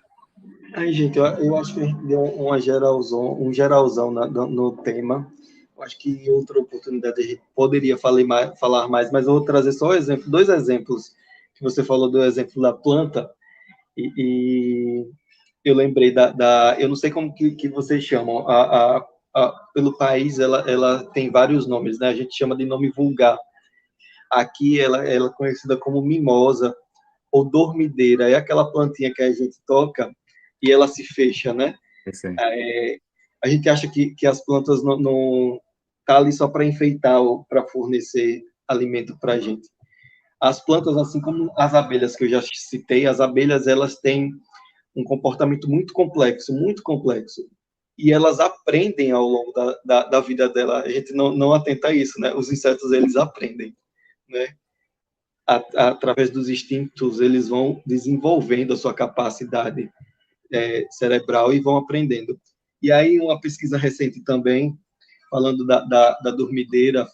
Speaker 2: Aí, gente, eu acho que a gente deu um geralzão no tema. acho que em outra oportunidade a gente poderia falar mais, mas eu vou trazer só dois exemplos, que você falou do exemplo da planta, e eu lembrei eu não sei como que vocês chamam, pelo país ela tem vários nomes, né? A gente chama de nome vulgar. Aqui ela é conhecida como mimosa ou dormideira, é aquela plantinha que a gente toca e ela se fecha, né?
Speaker 1: Sim.
Speaker 2: A gente acha que as plantas não tá ali só para enfeitar ou para fornecer alimento para a gente. As plantas, assim como as abelhas que eu já citei, as abelhas elas têm um comportamento muito complexo, muito complexo. E elas aprendem ao longo da vida dela. A gente não atenta a isso, né? Os insetos, eles aprendem, né? Através dos instintos, eles vão desenvolvendo a sua capacidade cerebral e vão aprendendo. E aí, uma pesquisa recente também, falando da dormideira,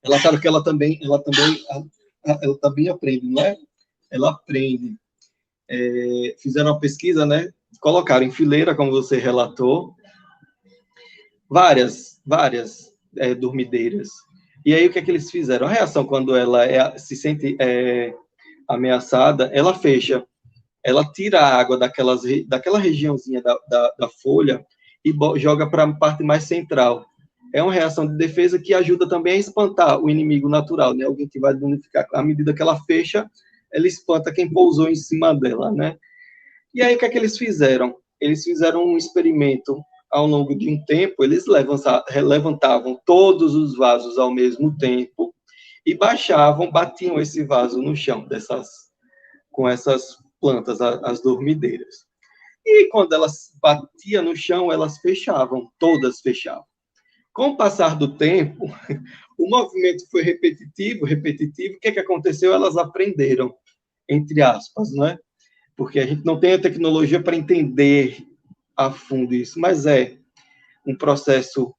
Speaker 2: ela sabe que ela também aprende, não é? Ela aprende. Fizeram uma pesquisa, né? Colocaram em fileira, como você relatou, várias dormideiras. E aí, o que é que eles fizeram? A reação, quando ela se sente ameaçada, ela fecha. Ela tira a água daquela regiãozinha da folha e joga para a parte mais central. É uma reação de defesa que ajuda também a espantar o inimigo natural, né? Alguém que vai danificar. À medida que ela fecha, ela espanta quem pousou em cima dela, né? E aí, o que é que eles fizeram? Eles fizeram um experimento ao longo de um tempo, eles levantavam todos os vasos ao mesmo tempo e batiam esse vaso no chão com essas plantas, as dormideiras. E quando elas batiam no chão, elas fechavam, todas fechavam. Com o passar do tempo, o movimento foi repetitivo, o que aconteceu? Elas aprenderam, entre aspas, não é? Porque a gente não tem a tecnologia para entender a fundo isso, mas é um processo,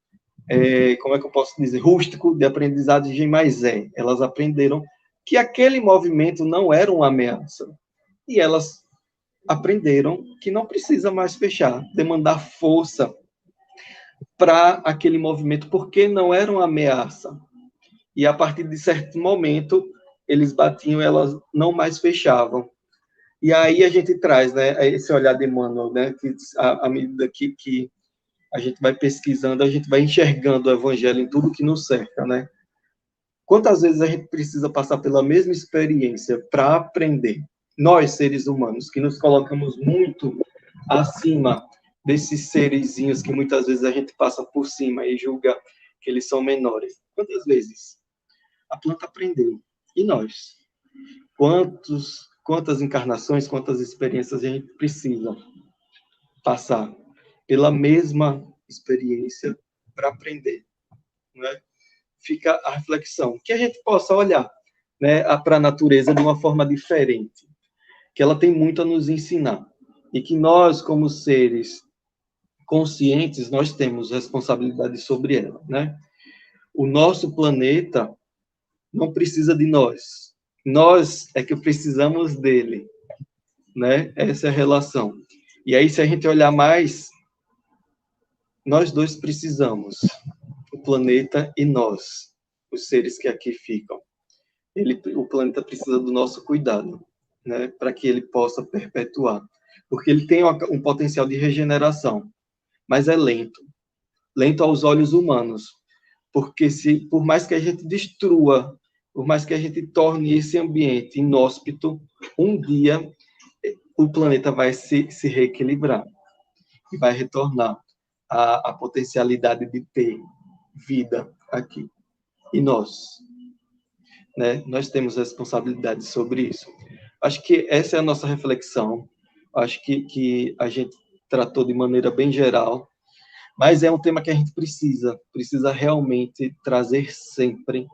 Speaker 2: como é que eu posso dizer, rústico de aprendizagem, mas elas aprenderam que aquele movimento não era uma ameaça, e elas aprenderam que não precisa mais fechar, demandar força para aquele movimento, porque não era uma ameaça. E a partir de certo momento, eles batiam, elas não mais fechavam. E aí a gente traz, né, esse olhar de Emmanuel, né, que à medida que a gente vai pesquisando, a gente vai enxergando o evangelho em tudo que nos cerca, né? Quantas vezes a gente precisa passar pela mesma experiência para aprender? Nós, seres humanos, que nos colocamos muito acima desses serezinhos que muitas vezes a gente passa por cima e julga que eles são menores. Quantas vezes a planta aprendeu? E nós? Quantas encarnações, quantas experiências a gente precisa passar pela mesma experiência para aprender, não é? Fica a reflexão, que a gente possa olhar, né, para a natureza de uma forma diferente, que ela tem muito a nos ensinar, e que nós, como seres conscientes, nós temos responsabilidade sobre ela, né? O nosso planeta não precisa de nós é que precisamos dele, né? Essa é a relação. E aí, se a gente olhar mais, nós dois precisamos, o planeta e nós, os seres que aqui ficam. O planeta precisa do nosso cuidado, né, para que ele possa perpetuar, porque ele tem um potencial de regeneração, mas é lento aos olhos humanos, porque por mais que a gente destrua, por mais que a gente torne esse ambiente inóspito, um dia o planeta vai se reequilibrar e vai retornar à potencialidade de ter vida aqui. E nós, né? Nós temos responsabilidade sobre isso. Acho que essa é a nossa reflexão. Acho que a gente tratou de maneira bem geral, mas é um tema que a gente precisa realmente trazer sempre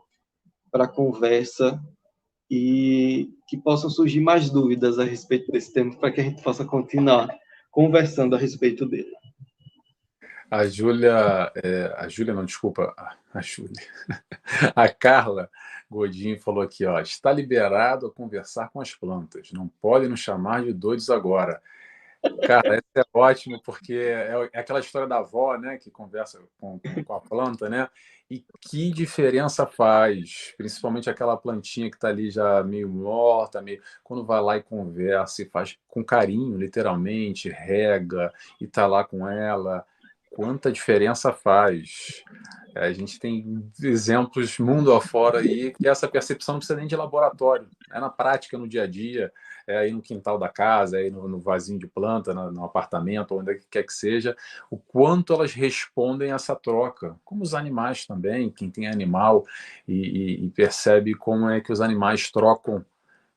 Speaker 2: para a conversa e que possam surgir mais dúvidas a respeito desse tema para que a gente possa continuar conversando a respeito dele.
Speaker 1: A Júlia, não, desculpa, a Júlia, a Carla Godinho falou aqui, ó, está liberado a conversar com as plantas, não podem nos chamar de doidos agora. Cara, isso é ótimo, porque é aquela história da avó, né, que conversa com a planta, né? E que diferença faz, principalmente aquela plantinha que está ali já meio morta, meio... quando vai lá e conversa e faz com carinho, literalmente, rega e tá lá com ela, quanta diferença faz. A gente tem exemplos mundo afora aí que essa percepção não precisa nem de laboratório, é na prática, no dia a dia, é aí no quintal da casa, é aí no vasinho de planta, no apartamento, onde quer que seja, o quanto elas respondem a essa troca, como os animais também, quem tem animal e percebe como é que os animais trocam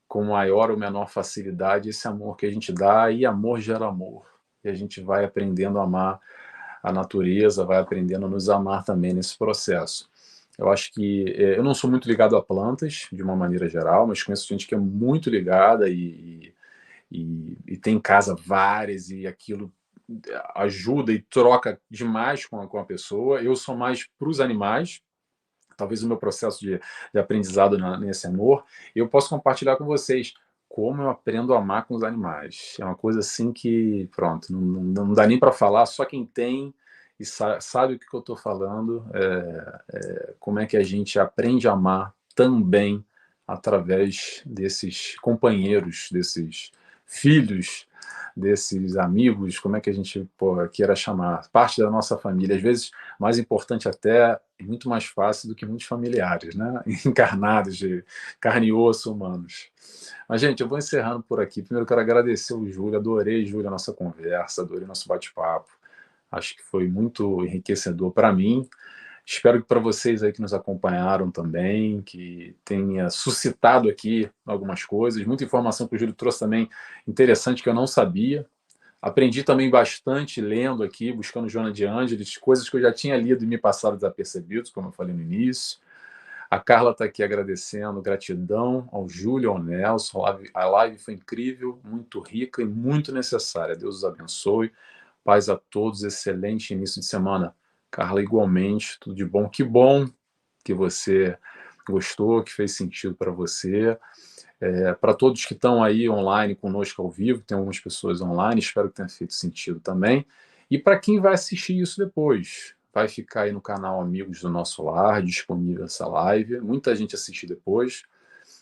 Speaker 1: com maior ou menor facilidade esse amor que a gente dá, e amor gera amor, e a gente vai aprendendo a amar a natureza, vai aprendendo a nos amar também nesse processo. Eu acho que eu não sou muito ligado a plantas, de uma maneira geral, mas conheço gente que é muito ligada e tem em casa várias, e aquilo ajuda e troca demais com a pessoa. Eu sou mais para os animais, talvez o meu processo de aprendizado nesse amor, eu posso compartilhar com vocês como eu aprendo a amar com os animais. É uma coisa assim que, pronto, não dá nem para falar, só quem tem e sabe o que eu estou falando, como é que a gente aprende a amar também através desses companheiros, desses filhos, desses amigos, como é que a gente queira chamar, parte da nossa família. Às vezes, mais importante até, e muito mais fácil do que muitos familiares, né? Encarnados, de carne e osso humanos. Mas, gente, eu vou encerrando por aqui. Primeiro, eu quero agradecer o Júlio, adorei, Júlio, a nossa conversa, adorei nosso bate-papo. Acho que foi muito enriquecedor para mim. Espero que para vocês aí que nos acompanharam também, que tenha suscitado aqui algumas coisas, muita informação que o Júlio trouxe também interessante que eu não sabia. Aprendi também bastante lendo aqui, buscando Joana de Ângeles, coisas que eu já tinha lido e me passaram desapercebidos, como eu falei no início. A Carla está aqui agradecendo, gratidão ao Júlio, ao Nelson. A live foi incrível, muito rica e muito necessária. Deus os abençoe. Paz a todos, excelente início de semana. Carla, igualmente, tudo de bom. Que bom que você gostou, que fez sentido para você. Para todos que estão aí online conosco ao vivo, tem algumas pessoas online, espero que tenha feito sentido também. E para quem vai assistir isso depois, vai ficar aí no canal Amigos do Nosso Lar, disponível essa live. Muita gente assiste depois,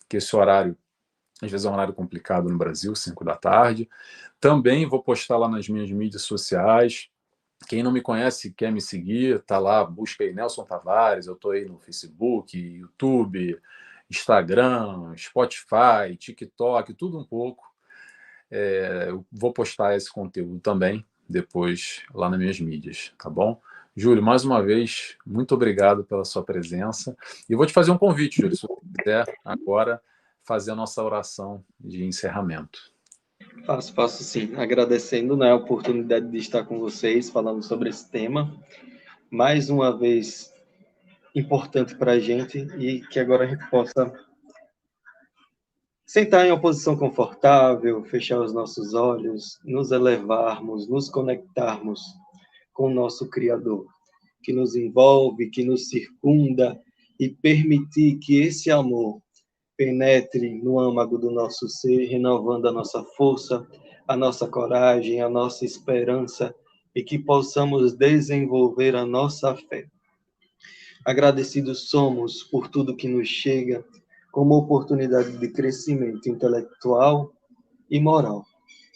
Speaker 1: que esse horário, às vezes é um horário complicado no Brasil, 5 da tarde. Também vou postar lá nas minhas mídias sociais. Quem não me conhece, quer me seguir, tá lá, busca aí Nelson Tavares, eu tô aí no Facebook, YouTube, Instagram, Spotify, TikTok, tudo um pouco. Eu vou postar esse conteúdo também depois lá nas minhas mídias, tá bom? Júlio, mais uma vez, muito obrigado pela sua presença. E vou te fazer um convite, Júlio, se você quiser agora fazer a nossa oração de encerramento.
Speaker 2: Faço sim, agradecendo, né, a oportunidade de estar com vocês falando sobre esse tema. Mais uma vez, importante para a gente, e que agora a gente possa sentar em uma posição confortável, fechar os nossos olhos, nos elevarmos, nos conectarmos com o nosso Criador, que nos envolve, que nos circunda, e permitir que esse amor penetre no âmago do nosso ser, renovando a nossa força, a nossa coragem, a nossa esperança, e que possamos desenvolver a nossa fé. Agradecidos somos por tudo que nos chega como oportunidade de crescimento intelectual e moral.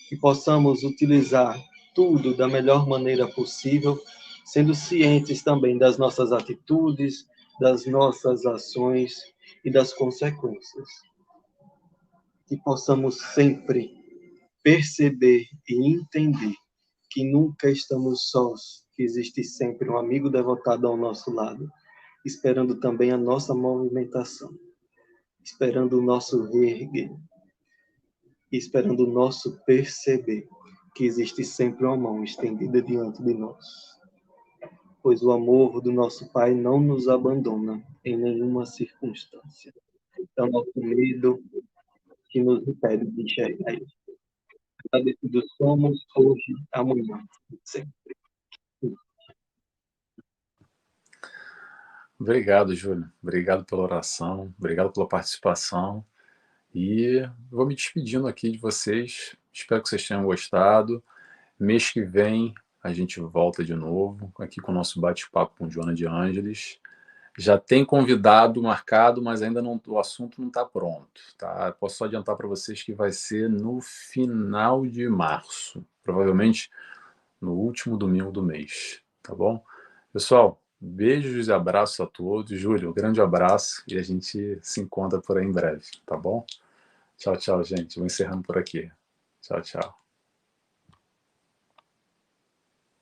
Speaker 2: Que possamos utilizar tudo da melhor maneira possível, sendo cientes também das nossas atitudes, das nossas ações e das consequências. Que possamos sempre perceber e entender que nunca estamos sós, que existe sempre um amigo devotado ao nosso lado, esperando também a nossa movimentação, esperando o nosso reerguer, esperando o nosso perceber que existe sempre uma mão estendida diante de nós. Pois o amor do nosso Pai não nos abandona em nenhuma circunstância. É o nosso medo que nos impede de enxergar isso. Agradecidos somos hoje, amanhã, sempre.
Speaker 1: Obrigado, Júlio. Obrigado pela oração, obrigado pela participação. E vou me despedindo aqui de vocês. Espero que vocês tenham gostado. Mês que vem a gente volta de novo aqui com o nosso bate-papo com Joana de Ângeles. Já tem convidado marcado, mas ainda não, o assunto não está pronto, tá? Posso só adiantar para vocês que vai ser no final de março, provavelmente no último domingo do mês, tá bom? Pessoal, beijos e abraços a todos. Júlio, um grande abraço e a gente se encontra por aí em breve, tá bom? Tchau, tchau, gente. Vou encerrando por aqui. Tchau, tchau.